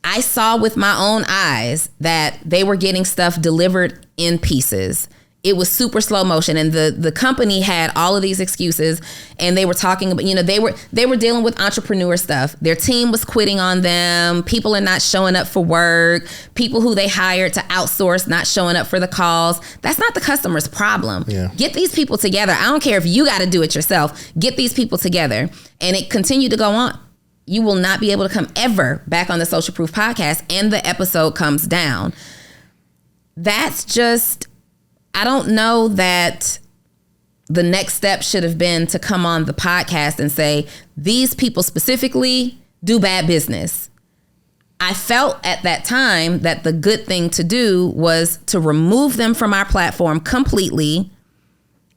I saw with my own eyes that they were getting stuff delivered in pieces. It was super slow motion, and the company had all of these excuses, and they were talking about, they were dealing with entrepreneur stuff. Their team was quitting on them. People are not showing up for work. People who they hired to outsource not showing up for the calls. That's not the customer's problem. Yeah. Get these people together. I don't care if you got to do it yourself. Get these people together. And it continued to go on. You will not be able to come ever back on the Social Proof podcast, and the episode comes down. That's just, I don't know that the next step should have been to come on the podcast and say, these people specifically do bad business. I felt at that time that the good thing to do was to remove them from our platform completely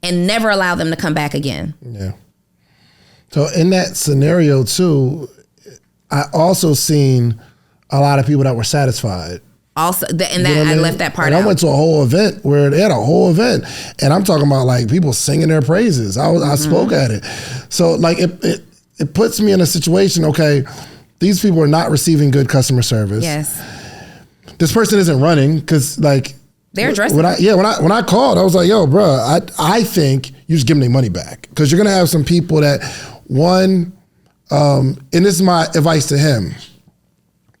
and never allow them to come back again. Yeah. So in that scenario too, I also seen a lot of people that were satisfied. Also, I left that part out. I went to a whole event where they had a whole event, and I'm talking about like people singing their praises. I spoke at it. So like it puts me in a situation, okay, these people are not receiving good customer service. Yes. This person isn't running because like they're addressing. When I called, I was like, yo, bro, I think you just give them their money back, because you're gonna have some people that and this is my advice to him.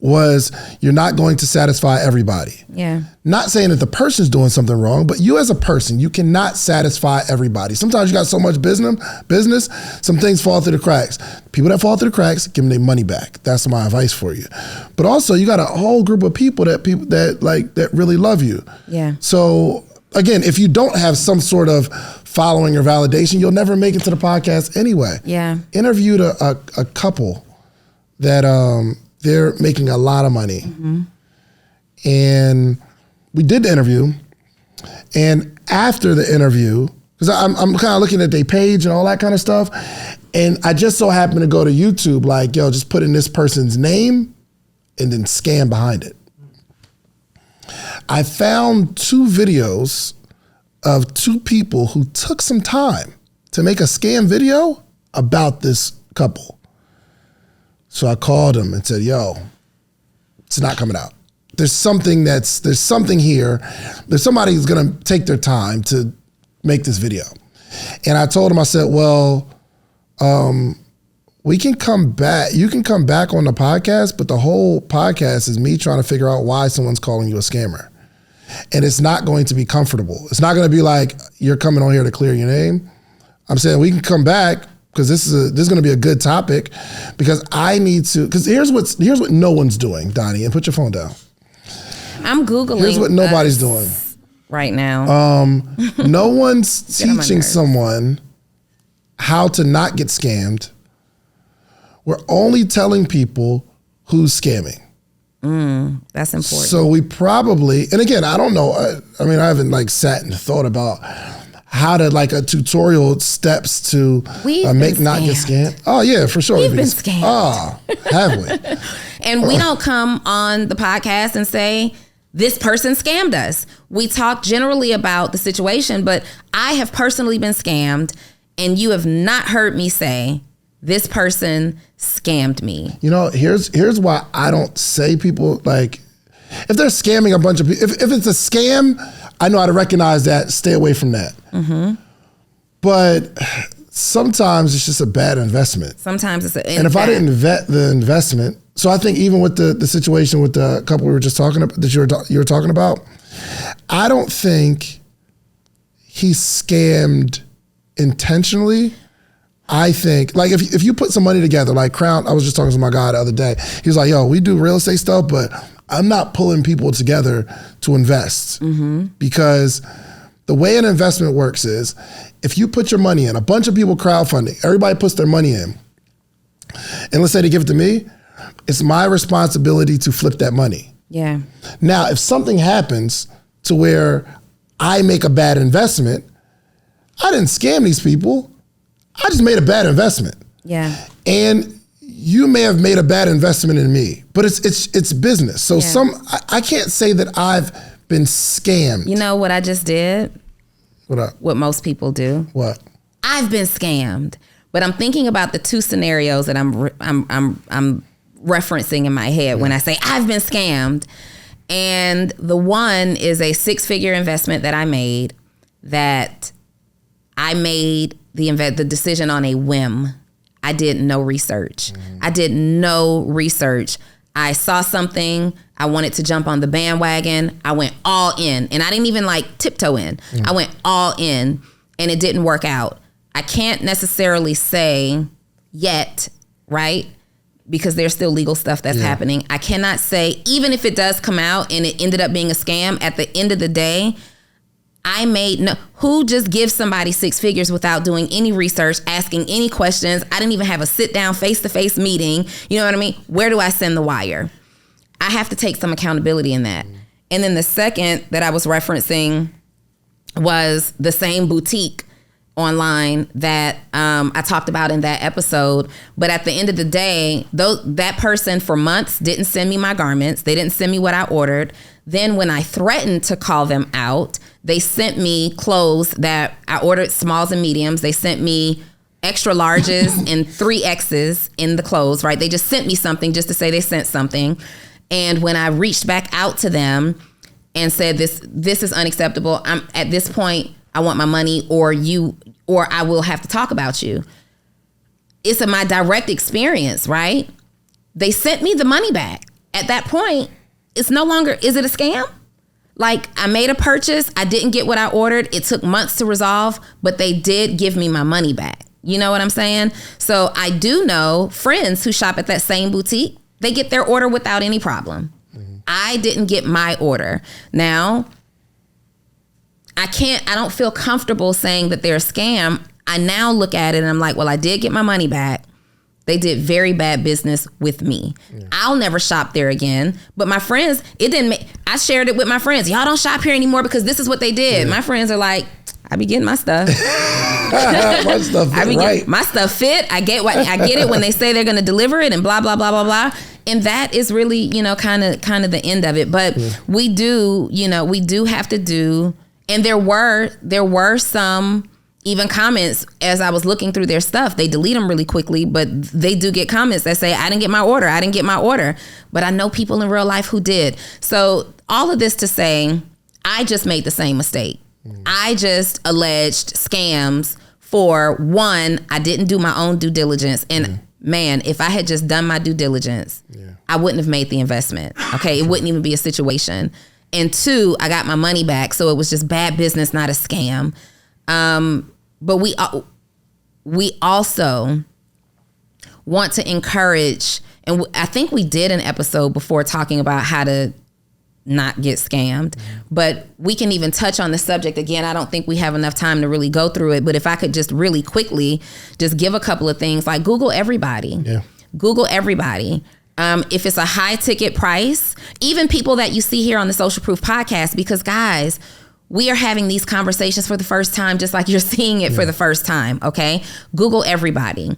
was you're not going to satisfy everybody. Yeah. Not saying that the person's doing something wrong, but you as a person, you cannot satisfy everybody. Sometimes you got so much business, some things fall through the cracks. People that fall through the cracks, give them their money back. That's my advice for you. But also, you got a whole group of people that really love you. Yeah. So again, if you don't have some sort of following or validation, you'll never make it to the podcast anyway. Yeah. Interviewed a couple that they're making a lot of money. Mm-hmm. And we did the interview. And after the interview, because I'm kind of looking at their page and all that kind of stuff, and I just so happened to go to YouTube, like, yo, just put in this person's name and then scan behind it. I found 2 videos of 2 people who took some time to make a scam video about this couple. So I called them and said, yo, it's not coming out. There's something here. There's somebody who's gonna take their time to make this video. And I told him, I said, well, we can come back. You can come back on the podcast, but the whole podcast is me trying to figure out why someone's calling you a scammer. And it's not going to be comfortable. It's not going to be like you're coming on here to clear your name. I'm saying we can come back because this is going to be a good topic, because I need to, because here's what no one's doing, Donnie, and put your phone down. I'm Googling. Here's what nobody's doing right now. No one's teaching someone how to not get scammed. We're only telling people who's scamming. That's important. So we probably, and again, I don't know. I mean, I haven't sat and thought about how to a tutorial steps to make not get scammed. Oh yeah, for sure. We've been scammed. Oh, have we? And we don't come on the podcast and say, this person scammed us. We talk generally about the situation, but I have personally been scammed, and you have not heard me say, this person scammed me. You know, here's why I don't say people, if they're scamming a bunch of people, if it's a scam, I know how to recognize that, stay away from that. Mm-hmm. But sometimes it's just a bad investment. Sometimes it's and if I didn't vet the investment, so I think even with the situation with the couple we were just talking about, that you were talking about, I don't think he scammed intentionally. I think if you put some money together, like Crown, I was just talking to my guy the other day. He was like, yo, we do real estate stuff, but I'm not pulling people together to invest. Mm-hmm. Because the way an investment works is, if you put your money in, a bunch of people crowdfunding, everybody puts their money in, and let's say they give it to me, it's my responsibility to flip that money. Yeah. Now, if something happens to where I make a bad investment, I didn't scam these people. I just made a bad investment. Yeah. And you may have made a bad investment in me, but it's business. So I can't say that I've been scammed. You know what I just did? What up? What most people do? What? I've been scammed, but I'm thinking about the 2 scenarios that I'm referencing in my head when I say I've been scammed. And the one is a 6-figure investment that I made, that I made the decision on a whim. I did no research. I saw something. I wanted to jump on the bandwagon. I went all in, and I didn't even tiptoe in. I went all in, and it didn't work out. I can't necessarily say yet, right? Because there's still legal stuff that's happening. I cannot say, even if it does come out and it ended up being a scam, at the end of the day, who just gives somebody 6 figures without doing any research, asking any questions? I didn't even have a sit down face-to-face meeting. You know what I mean? Where do I send the wire? I have to take some accountability in that. And then the second that I was referencing was the same boutique online that I talked about in that episode. But at the end of the day, that person for months didn't send me my garments. They didn't send me what I ordered. Then when I threatened to call them out, they sent me clothes that I ordered, smalls and mediums. They sent me extra larges and 3Xs in the clothes, right? They just sent me something just to say they sent something. And when I reached back out to them and said, this is unacceptable, I'm at this point, I want my money, or I will have to talk about you. It's my direct experience, right? They sent me the money back. at that point, it's no longer, is it a scam? Like, I made a purchase, I didn't get what I ordered, it took months to resolve, but they did give me my money back. You know what I'm saying? So I do know friends who shop at that same boutique, they get their order without any problem. I didn't get my order. Now, I don't feel comfortable saying that they're a scam. I now look at it and I'm like, well, I did get my money back. They did very bad business with me. Yeah. I'll never shop there again. But my friends, I shared it with my friends. Y'all don't shop here anymore because this is what they did. Yeah. My friends are like, I be getting my stuff. My stuff fit right. My stuff fit. I get it when they say they're going to deliver it and blah, blah, blah, blah, blah. And that is really, you know, kind of the end of it. But we do have to do, and there were some even comments as I was looking through their stuff. They delete them really quickly, but they do get comments that say, I didn't get my order. But I know people in real life who did. So all of this to say, I just made the same mistake. I just alleged scams for one, I didn't do my own due diligence. And man, if I had just done my due diligence, I wouldn't have made the investment. Okay. It wouldn't even be a situation. And two, I got my money back. So it was just bad business, not a scam. But we also want to encourage, and I think we did an episode before talking about how to not get scammed, but we can even touch on the subject again. I don't think we have enough time to really go through it, but if I could just really quickly just give a couple of things, like Google everybody. Google everybody. If it's a high ticket price, even people that you see here on the Social Proof podcast, because guys, we are having these conversations for the first time, just like you're seeing it for the first time. Okay. Google everybody.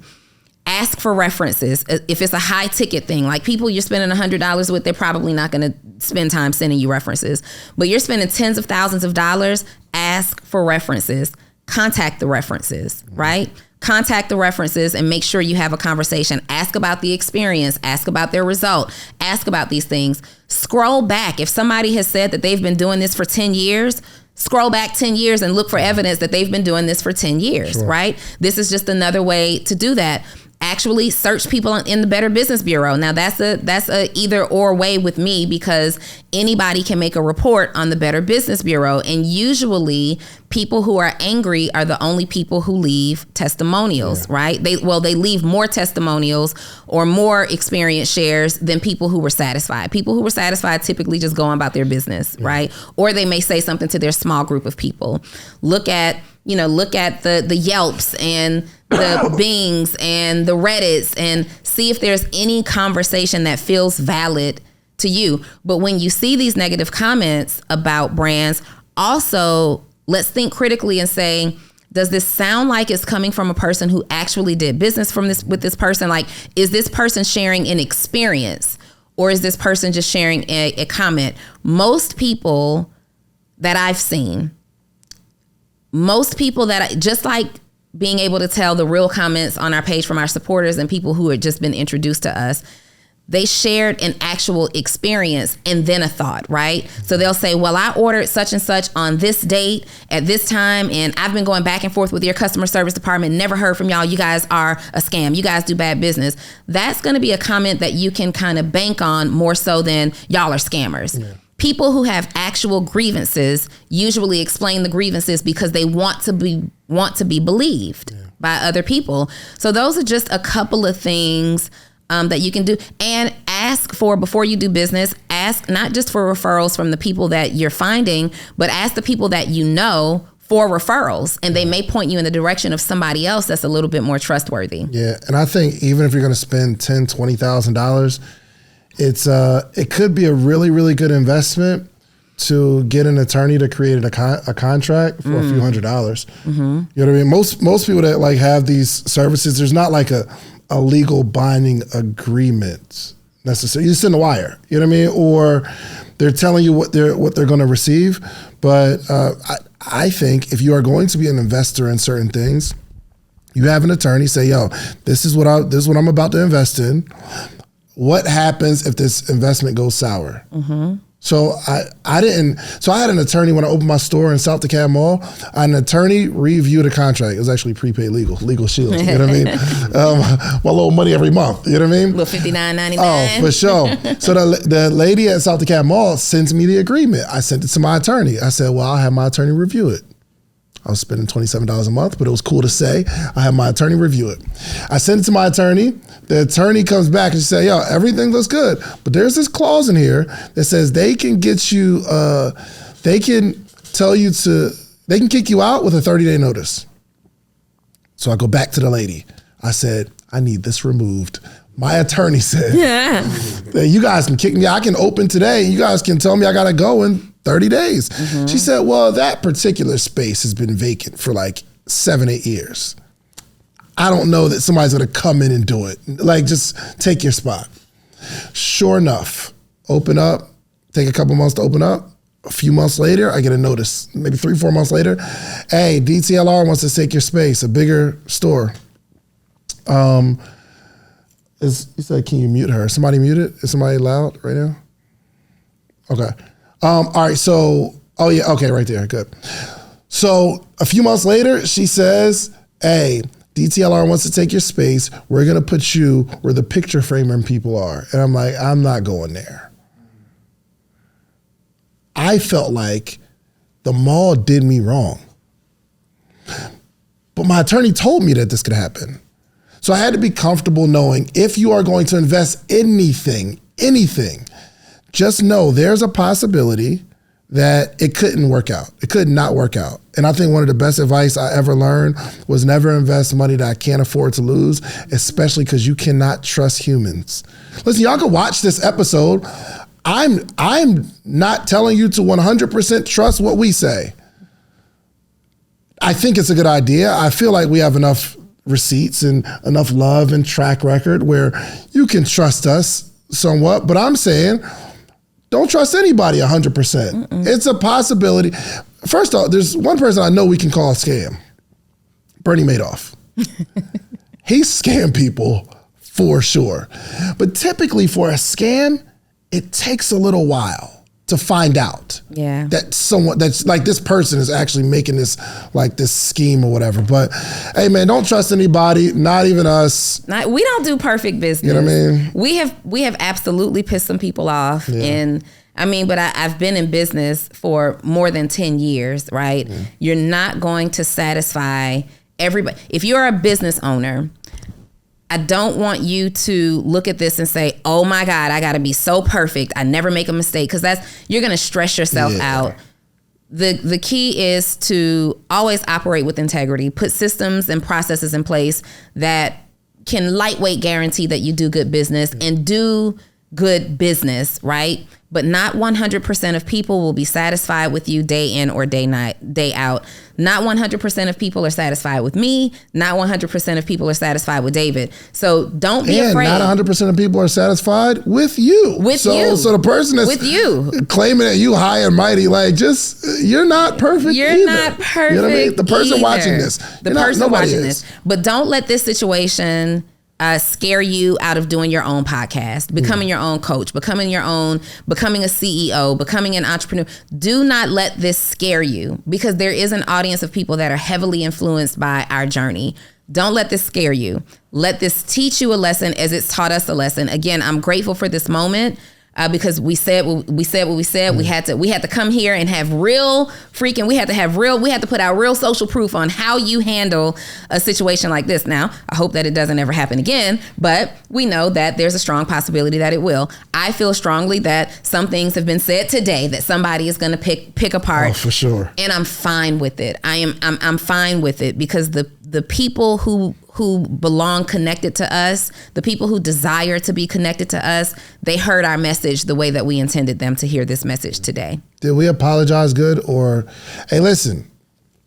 Ask for references. If it's a high ticket thing, like people you're spending $100 with, they're probably not going to spend time sending you references, but you're spending tens of thousands of dollars. Ask for references, contact the references, right? Contact the references and make sure you have a conversation. Ask about the experience, ask about their result, ask about these things. Scroll back. If somebody has said that they've been doing this for 10 years, scroll back 10 years and look for evidence that they've been doing this for 10 years, right? This is just another way to do that. Actually search people in the Better Business Bureau. Now that's a either or way with me, because anybody can make a report on the Better Business Bureau. And usually people who are angry are the only people who leave testimonials, right? They leave more testimonials or more experience shares than people who were satisfied. People who were satisfied typically just go on about their business, right? Or they may say something to their small group of people. Look at the Yelps and the Bings and the Reddits and see if there's any conversation that feels valid to you. But when you see these negative comments about brands, also let's think critically and say, does this sound like it's coming from a person who actually did business with this person? Like, is this person sharing an experience, or is this person just sharing a comment? Most people that I've seen, just like being able to tell the real comments on our page from our supporters and people who had just been introduced to us, they shared an actual experience and then a thought, right? So they'll say, well, I ordered such and such on this date at this time, and I've been going back and forth with your customer service department, never heard from y'all. You guys are a scam. You guys do bad business. That's going to be a comment that you can kind of bank on more so than y'all are scammers. Yeah. People who have actual grievances usually explain the grievances because they want to be believed by other people. So those are just a couple of things that you can do. And ask for, before you do business, ask not just for referrals from the people that you're finding, but ask the people that you know for referrals, and they may point you in the direction of somebody else that's a little bit more trustworthy. Yeah, and I think even if you're going to spend $10,000, $20,000, it could be a really, really good investment to get an attorney to create a contract for a few $100s. Mm-hmm. You know what I mean? Most people that like have these services, there's not like a legal binding agreement necessarily. You send a wire, you know what I mean? Or they're telling you what they're going to receive. But I think if you are going to be an investor in certain things, you have an attorney say, yo, this is what I'm about to invest in. What happens if this investment goes sour? Mm-hmm. So I didn't. So I had an attorney when I opened my store in South DeKalb Mall. I had an attorney review the contract. It was actually prepaid legal shield. You know what I mean? My little money every month. You know what I mean? Little $59.99. Oh, for sure. So the lady at South DeKalb Mall sends me the agreement. I sent it to my attorney. I said, well, I'll have my attorney review it. I was spending $27 a month, but it was cool to say. I had my attorney review it. I sent it to my attorney. The attorney comes back and says, yo, everything looks good. But there's this clause in here that says they can get you, they can kick you out with a 30-day notice. So I go back to the lady. I said, I need this removed. My attorney said, that you guys can kick me out. I can open today. You guys can tell me I got to go in 30 days. Mm-hmm. She said, well, that particular space has been vacant for like 7-8 years. I don't know that somebody's going to come in and do it. Like, just take your spot. Sure enough, open up, take a couple months to open up. A few months later, I get a notice, maybe 3-4 months later. Hey, DTLR wants to take your space, a bigger store. You said, can you mute her? Somebody mute it? Is somebody loud right now? Okay. All right, so, oh yeah, okay, right there, good. So a few months later, she says, hey, DTLR wants to take your space. We're gonna put you where the picture framing people are. And I'm like, I'm not going there. I felt like the mall did me wrong. But my attorney told me that this could happen. So I had to be comfortable knowing if you are going to invest anything, just know there's a possibility that it couldn't work out. It could not work out. And I think one of the best advice I ever learned was never invest money that I can't afford to lose, especially because you cannot trust humans. Listen, y'all can watch this episode. I'm not telling you to 100% trust what we say. I think it's a good idea. I feel like we have enough receipts and enough love and track record where you can trust us somewhat, but I'm saying, don't trust anybody 100%. Mm-mm. It's a possibility. First off, there's one person I know we can call a scam. Bernie Madoff. He scammed people for sure. But typically for a scam, it takes a little while to find out that someone that's like this person is actually making this like this scheme or whatever. But hey man, don't trust anybody, not even us. We don't do perfect business. You know what I mean? We have absolutely pissed some people off. Yeah. And I mean, but I've been in business for more than 10 years, right? Mm. You're not going to satisfy everybody. If you're a business owner, I don't want you to look at this and say, oh my God, I gotta be so perfect. I never make a mistake. Cause you're gonna stress yourself out. The key is to always operate with integrity, put systems and processes in place that can lightweight guarantee that you do good business and do good business, right? But not 100% of people will be satisfied with you day in or day out. Not 100% of people are satisfied with me. Not 100% of people are satisfied with David. So don't be afraid. Not 100% of people are satisfied with you. So the person that's with you claiming that you high and mighty, like just you're not perfect. You're not perfect. You know what I mean? The person watching this. But don't let this situation scare you out of doing your own podcast, becoming your own coach, becoming a CEO, becoming an entrepreneur. Do not let this scare you, because there is an audience of people that are heavily influenced by our journey. Don't let this scare you. Let this teach you a lesson as it's taught us a lesson. Again, I'm grateful for this moment. Because we said what we said. We had to come here and have we had to put out real social proof on how you handle a situation like this. Now, I hope that it doesn't ever happen again, but we know that there's a strong possibility that it will. I feel strongly that some things have been said today that somebody is going to pick apart. Oh, for sure. And I'm fine with it. I'm fine with it, because the people who belong connected to us, the people who desire to be connected to us, they heard our message the way that we intended them to hear this message today. Did we apologize good? Or, hey, listen,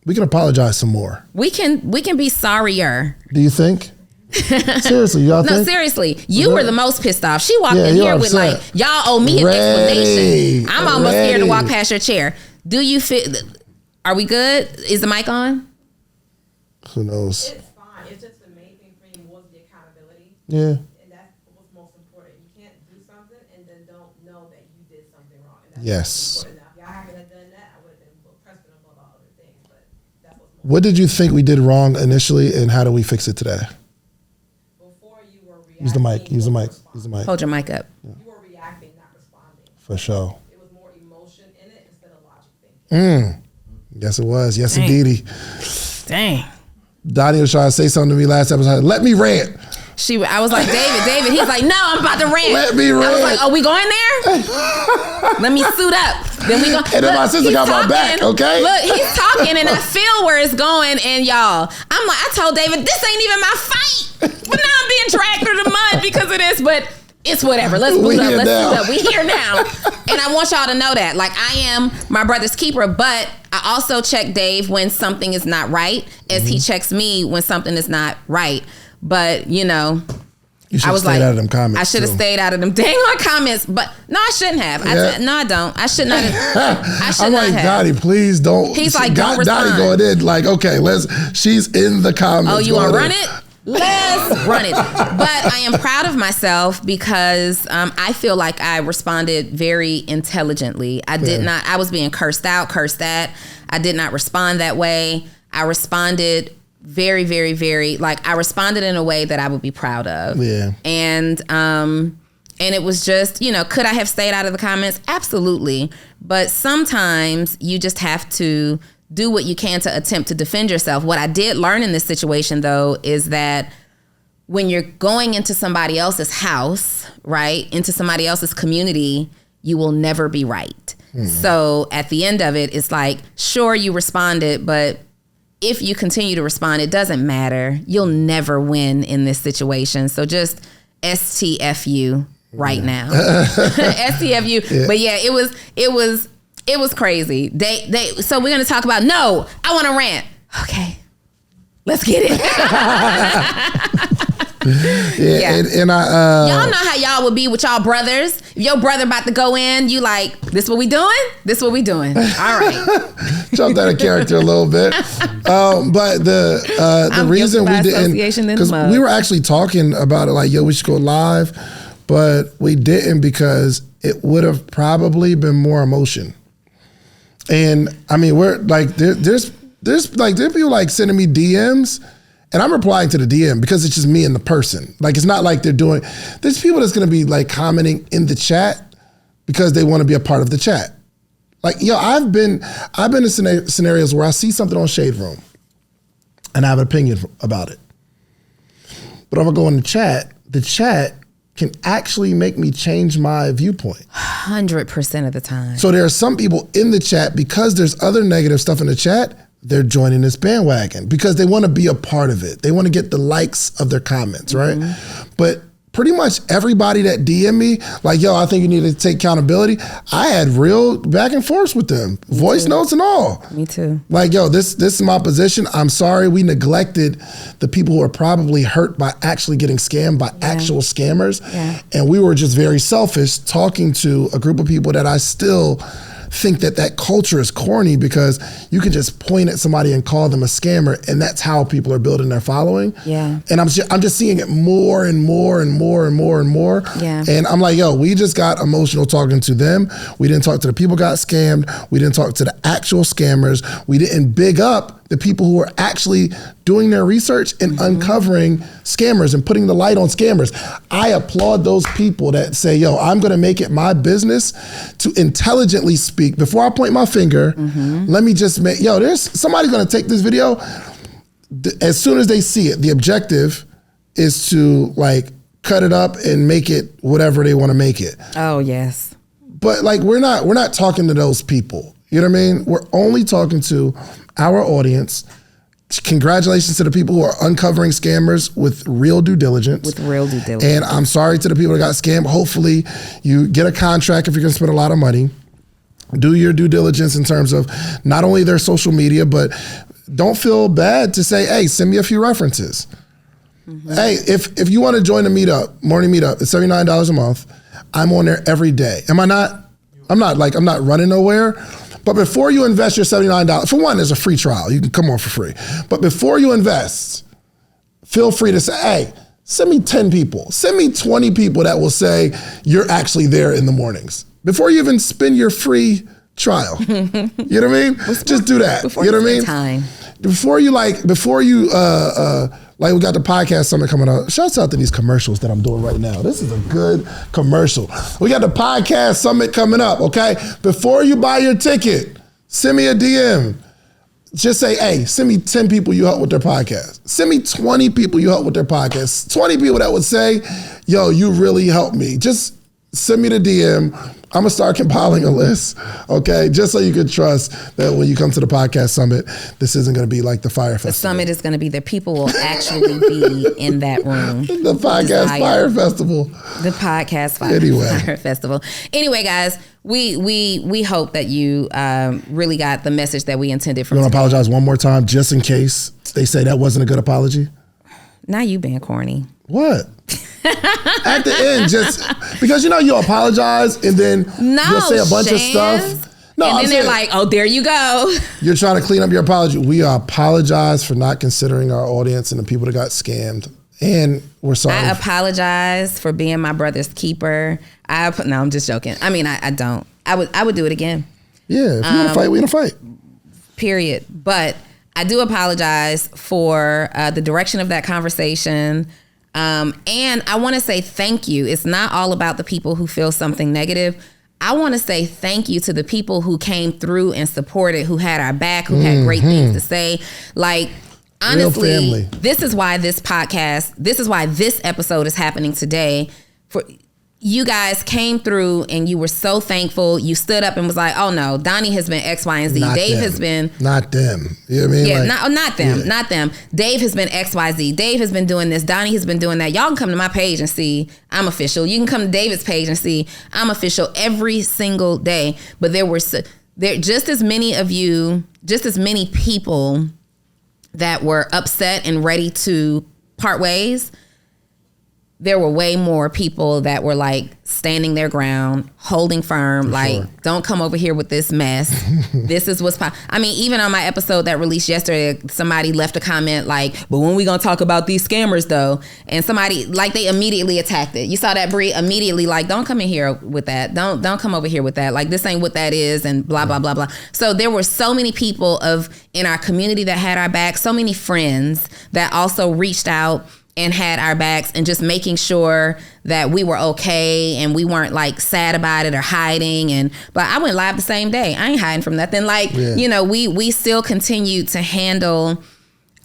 we can apologize some more. We can be sorrier. Do you think? Seriously, y'all think? No, seriously. You were the most pissed off. She walked in here with like, y'all owe me an explanation. I'm almost scared to walk past your chair. Do you feel, are we good? Is the mic on? Who knows? It's fine. It's just the main thing for me was the accountability. Yeah. And that's what's most important. You can't do something and then don't know that you did something wrong. And Yes. If y'all hadn't done that, I would have been pressing above all other things. But that's what's more. What did you think we did wrong initially, and how do we fix it today? Before you were reacting. Use the mic. Use the mic. Use the mic. Hold your mic up. You were reacting, not responding. For sure. It was more emotion in it instead of logic thinking. Yes, it was. Yes, Dang. indeedy. Dang. Donnie was trying to say something to me last episode. Let me rant. I was like, David. He's like, no, I'm about to rant. Let me I was rant. like, are we going there? Let me suit up. Then we go. And then my sister got my back, okay? Look, he's talking and I feel where it's going. And y'all, I'm like, I told David, this ain't even my fight. But now I'm being dragged through the mud because of this. But it's whatever. Let's boot up. Let's suit up. We here now. And I want y'all to know that. Like, I am my brother's keeper, but I also check Dave when something is not right, as he checks me when something is not right. But, you know, You should I have was stayed like, out of them comments. I should have too. stayed out of them dang on comments. But no, I shouldn't have. Yeah. No, I don't. I should not have. I should I'm not like, have. Dottie, please don't. He's like, don't Dottie respond. going in like, okay, she's in the comments. Oh, you want to going run in. it? Let's run it. But I am proud of myself because I feel like I responded very intelligently. I was being cursed out, cursed at. I did not respond that way. I responded very, very, very, I responded in a way that I would be proud of. Yeah. And it was just, could I have stayed out of the comments? Absolutely. But sometimes you just have to do what you can to attempt to defend yourself. What I did learn in this situation, though, is that when you're going into somebody else's house, right, into somebody else's community, you will never be right. So at the end of it, it's like, sure, you responded, but if you continue to respond, it doesn't matter. You'll never win in this situation. So just STFU right now. STFU. Yeah. But yeah, it was crazy. So we're going to talk about, no, I want to rant. Okay, let's get it. Yeah. And I, y'all know how y'all would be with y'all brothers. If your brother about to go in, you like, this what we doing? This what we doing. All right. jumped out of character a little bit. But the reason we didn't, because we were actually talking about it like, yo, we should go live, but we didn't because it would have probably been more emotion. And I mean, we're like, there's people like sending me DMs and I'm replying to the DM because it's just me and the person. Like, it's not like there's people that's going to be like commenting in the chat because they want to be a part of the chat. Like, yo, I've been in scenarios where I see something on Shade Room and I have an opinion about it. But if I go in the chat can actually make me change my viewpoint. 100% of the time. So there are some people in the chat, because there's other negative stuff in the chat, they're joining this bandwagon because they want to be a part of it. They want to get the likes of their comments, right? But pretty much everybody that DM me, like, yo, I think you need to take accountability. I had real back and forth with them, voice notes and all. Me too. Like, yo, this is my position. I'm sorry we neglected the people who are probably hurt by actually getting scammed by actual scammers. Yeah. And we were just very selfish talking to a group of people that I still think that culture is corny because you can just point at somebody and call them a scammer, and that's how people are building their following. Yeah. And I'm just seeing it more and more and more and more and more. Yeah. And I'm like, yo, we just got emotional talking to them. We didn't talk to the people who got scammed. We didn't talk to the actual scammers. We didn't big up the people who are actually doing their research and uncovering scammers and putting the light on scammers. I applaud those people that say, yo, I'm gonna make it my business to intelligently speak. Before I point my finger, let me just make, there's somebody gonna take this video. As soon as they see it, the objective is to like cut it up and make it whatever they wanna make it. Oh, yes. But like, we're not talking to those people. You know what I mean? We're only talking to our audience. Congratulations to the people who are uncovering scammers with real due diligence. And I'm sorry to the people that got scammed. Hopefully you get a contract if you're gonna spend a lot of money. Do your due diligence in terms of not only their social media, but don't feel bad to say, hey, send me a few references. Hey, if you wanna join the meetup, morning meetup, it's $79 a month. I'm on there every day. Am I not? I'm not running nowhere. But before you invest your $79, for one, there's a free trial. You can come on for free. But before you invest, feel free to say, hey, send me 10 people. Send me 20 people that will say you're actually there in the mornings. before you even spend your free trial. You know what I mean? Just do that. Before you know what I mean? Time. Before you like we got the podcast summit coming up. Shouts out to these commercials that I'm doing right now. This is a good commercial. We got the podcast summit coming up, okay? Before you buy your ticket, send me a DM. Just say, hey, send me 10 people you help with their podcast. Send me 20 people you help with their podcast. 20 people that would say, yo, you really helped me. Just send me the DM. I'm gonna start compiling a list, okay? Just so you can trust that when you come to the podcast summit, this isn't gonna be like the Fire Festival. The summit is gonna be there. People will actually be in that room. The podcast Fire Festival. The podcast Fire Festival. Anyway, guys, we hope that you really got the message that we intended from You wanna today. apologize one more time, just in case they say that wasn't a good apology? Now you being corny. What? At the end, just because you apologize and then you'll say a bunch of stuff. No, and then they're like, oh, there you go. You're trying to clean up your apology. We apologize for not considering our audience and the people that got scammed. And we're sorry. I apologize for being my brother's keeper. No, I'm just joking. I mean, I don't. I would do it again. Yeah, if you want to fight, we want to fight. Period. But I do apologize for the direction of that conversation. And I want to say thank you. It's not all about the people who feel something negative. I want to say thank you to the people who came through and supported, who had our back, who had great things to say. Like, honestly, this is why this episode is happening today. For you guys came through and you were so thankful. You stood up and was like, oh no, Donnie has been X, Y, and Z. Dave has been... Not them. You know what I mean? Yeah, not them. Yeah. Not them. Dave has been X, Y, Z. Dave has been doing this. Donnie has been doing that. Y'all can come to my page and see I'm official. You can come to David's page and see I'm official every single day. But there just as many people that were upset and ready to part ways. There were way more people that were like standing their ground, holding firm, don't come over here with this mess. This is what's I mean, even on my episode that released yesterday, somebody left a comment like, but when we gonna talk about these scammers though? And somebody, like, they immediately attacked it. You saw that, Bree? Immediately, like, don't come in here with that. Don't come over here with that. Like, this ain't what that is, and blah, blah, blah, blah. So there were so many people in our community that had our back, so many friends that also reached out and had our backs, and just making sure that we were okay and we weren't like sad about it or hiding. But I went live the same day. I ain't hiding from nothing. Like, we still continue to handle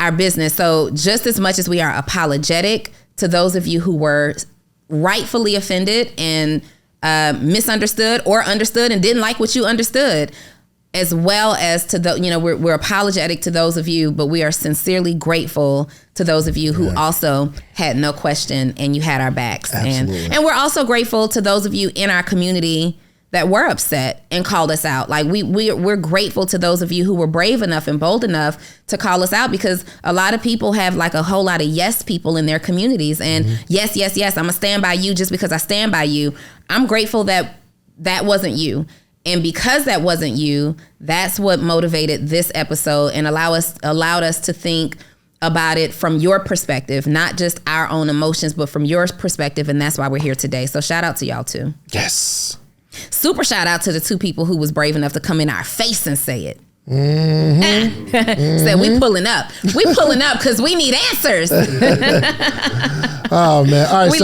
our business. So just as much as we are apologetic to those of you who were rightfully offended and misunderstood or understood and didn't like what you understood, as well as to we're apologetic to those of you, but we are sincerely grateful to those of you who also had no question and you had our backs. Absolutely. And we're also grateful to those of you in our community that were upset and called us out. Like, we're grateful to those of you who were brave enough and bold enough to call us out, because a lot of people have like a whole lot of yes people in their communities. And yes, I'm gonna stand by you just because I stand by you. I'm grateful that wasn't you. And because that wasn't you, that's what motivated this episode and allowed us to think about it from your perspective, not just our own emotions, but from your perspective. And that's why we're here today. So shout out to y'all too. Yes. Super shout out to the 2 people who was brave enough to come in our face and say it. Said we pulling up because we need answers. Oh man! All right, we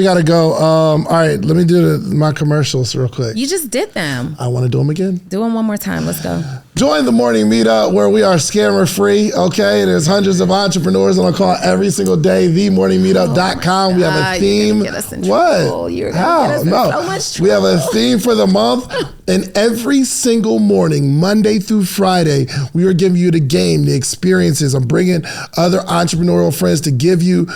got to go. All right, let me do my commercials real quick. You just did them. I want to do them again. Do them one more time. Let's go. Join the morning meetup where we are scammer free. Okay, there's hundreds of entrepreneurs on a call every single day. TheMorningMeetup.com. We have a theme. You're gonna get us in what? Trouble. You're gonna get us in so much trouble. We have a theme for the month, and every single morning, Monday through Friday, we are giving you the game, the experiences. I'm bringing other entrepreneurial friends to give you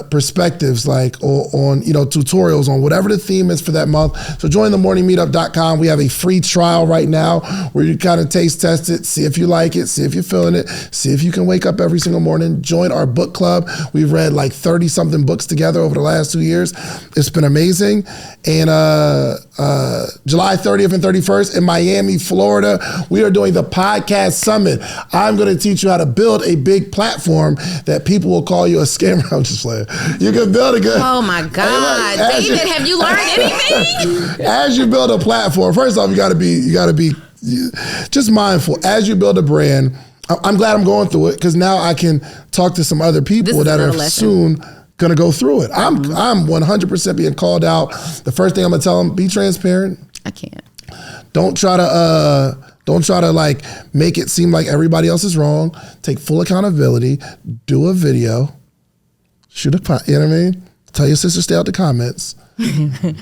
perspectives, like on tutorials on whatever the theme is for that month. So join TheMorningMeetup.com. We have a free trial right now where you kind of take taste test it, see if you like it, see if you're feeling it, see if you can wake up every single morning. Join our book club. We've read like 30 something books together over the last 2 years. It's been amazing. And July 30th and 31st in Miami, Florida, we are doing the podcast summit. I'm going to teach you how to build a big platform that people will call you a scammer. I'm just playing. You can build a good. Oh my God, hey, David, have you learned anything? As you build a platform, first off, you got to be just mindful. As you build a brand, I'm glad I'm going through it because now I can talk to some other people that are soon gonna go through it. I'm 100% being called out. The first thing I'm gonna tell them: be transparent. I can't. Don't try to like make it seem like everybody else is wrong. Take full accountability. Do a video. Shoot a, you know what I mean? Tell your sister stay out the comments.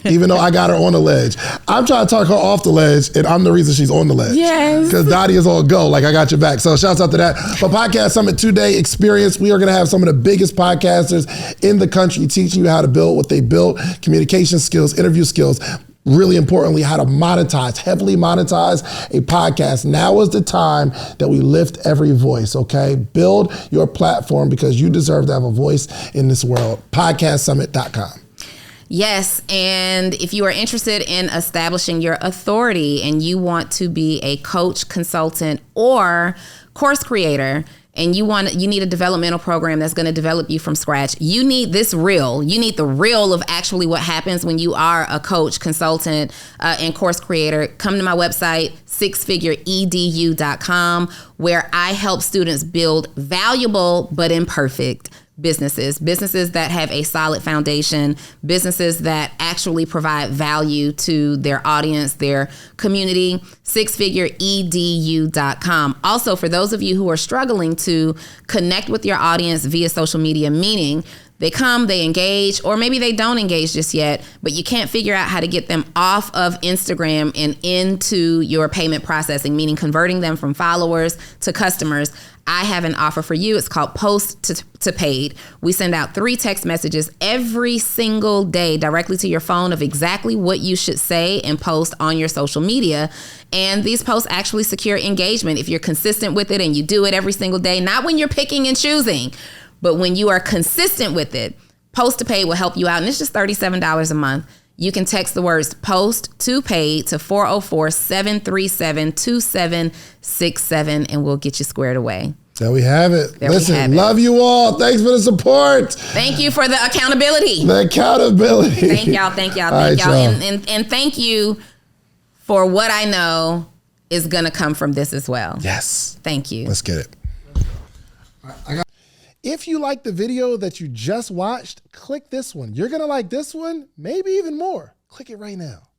Even though I got her on the ledge. I'm trying to talk her off the ledge, and I'm the reason she's on the ledge. Yes. Because Dottie is all go, like I got your back. So shouts out to that. But Podcast Summit 2-day experience, we are going to have some of the biggest podcasters in the country teaching you how to build what they built, communication skills, interview skills, really importantly, how to monetize, heavily monetize a podcast. Now is the time that we lift every voice, okay? Build your platform because you deserve to have a voice in this world. Podcastsummit.com. Yes, and if you are interested in establishing your authority and you want to be a coach, consultant, or course creator, and you need a developmental program that's going to develop you from scratch, you need this reel. You need the reel of actually what happens when you are a coach, consultant, and course creator. Come to my website, sixfigureedu.com, where I help students build valuable but imperfect businesses that have a solid foundation, businesses that actually provide value to their audience, their community, sixfigureedu.com. Also, for those of you who are struggling to connect with your audience via social media, meaning they come, they engage, or maybe they don't engage just yet, but you can't figure out how to get them off of Instagram and into your payment processing, meaning converting them from followers to customers. I have an offer for you. It's called Post to Paid. We send out 3 text messages every single day directly to your phone of exactly what you should say and post on your social media. And these posts actually secure engagement if you're consistent with it and you do it every single day, not when you're picking and choosing, but when you are consistent with it. Post to Paid will help you out, and it's just $37 a month. You can text the words Post to Paid to 404-737-2767, and we'll get you squared away. There we have it. Listen, love you all. Thanks for the support. Thank you for the accountability. Thank y'all. Thank y'all. And thank you for what I know is going to come from this as well. Yes. Thank you. Let's get it. If you like the video that you just watched, click this one. You're going to like this one, maybe even more. Click it right now.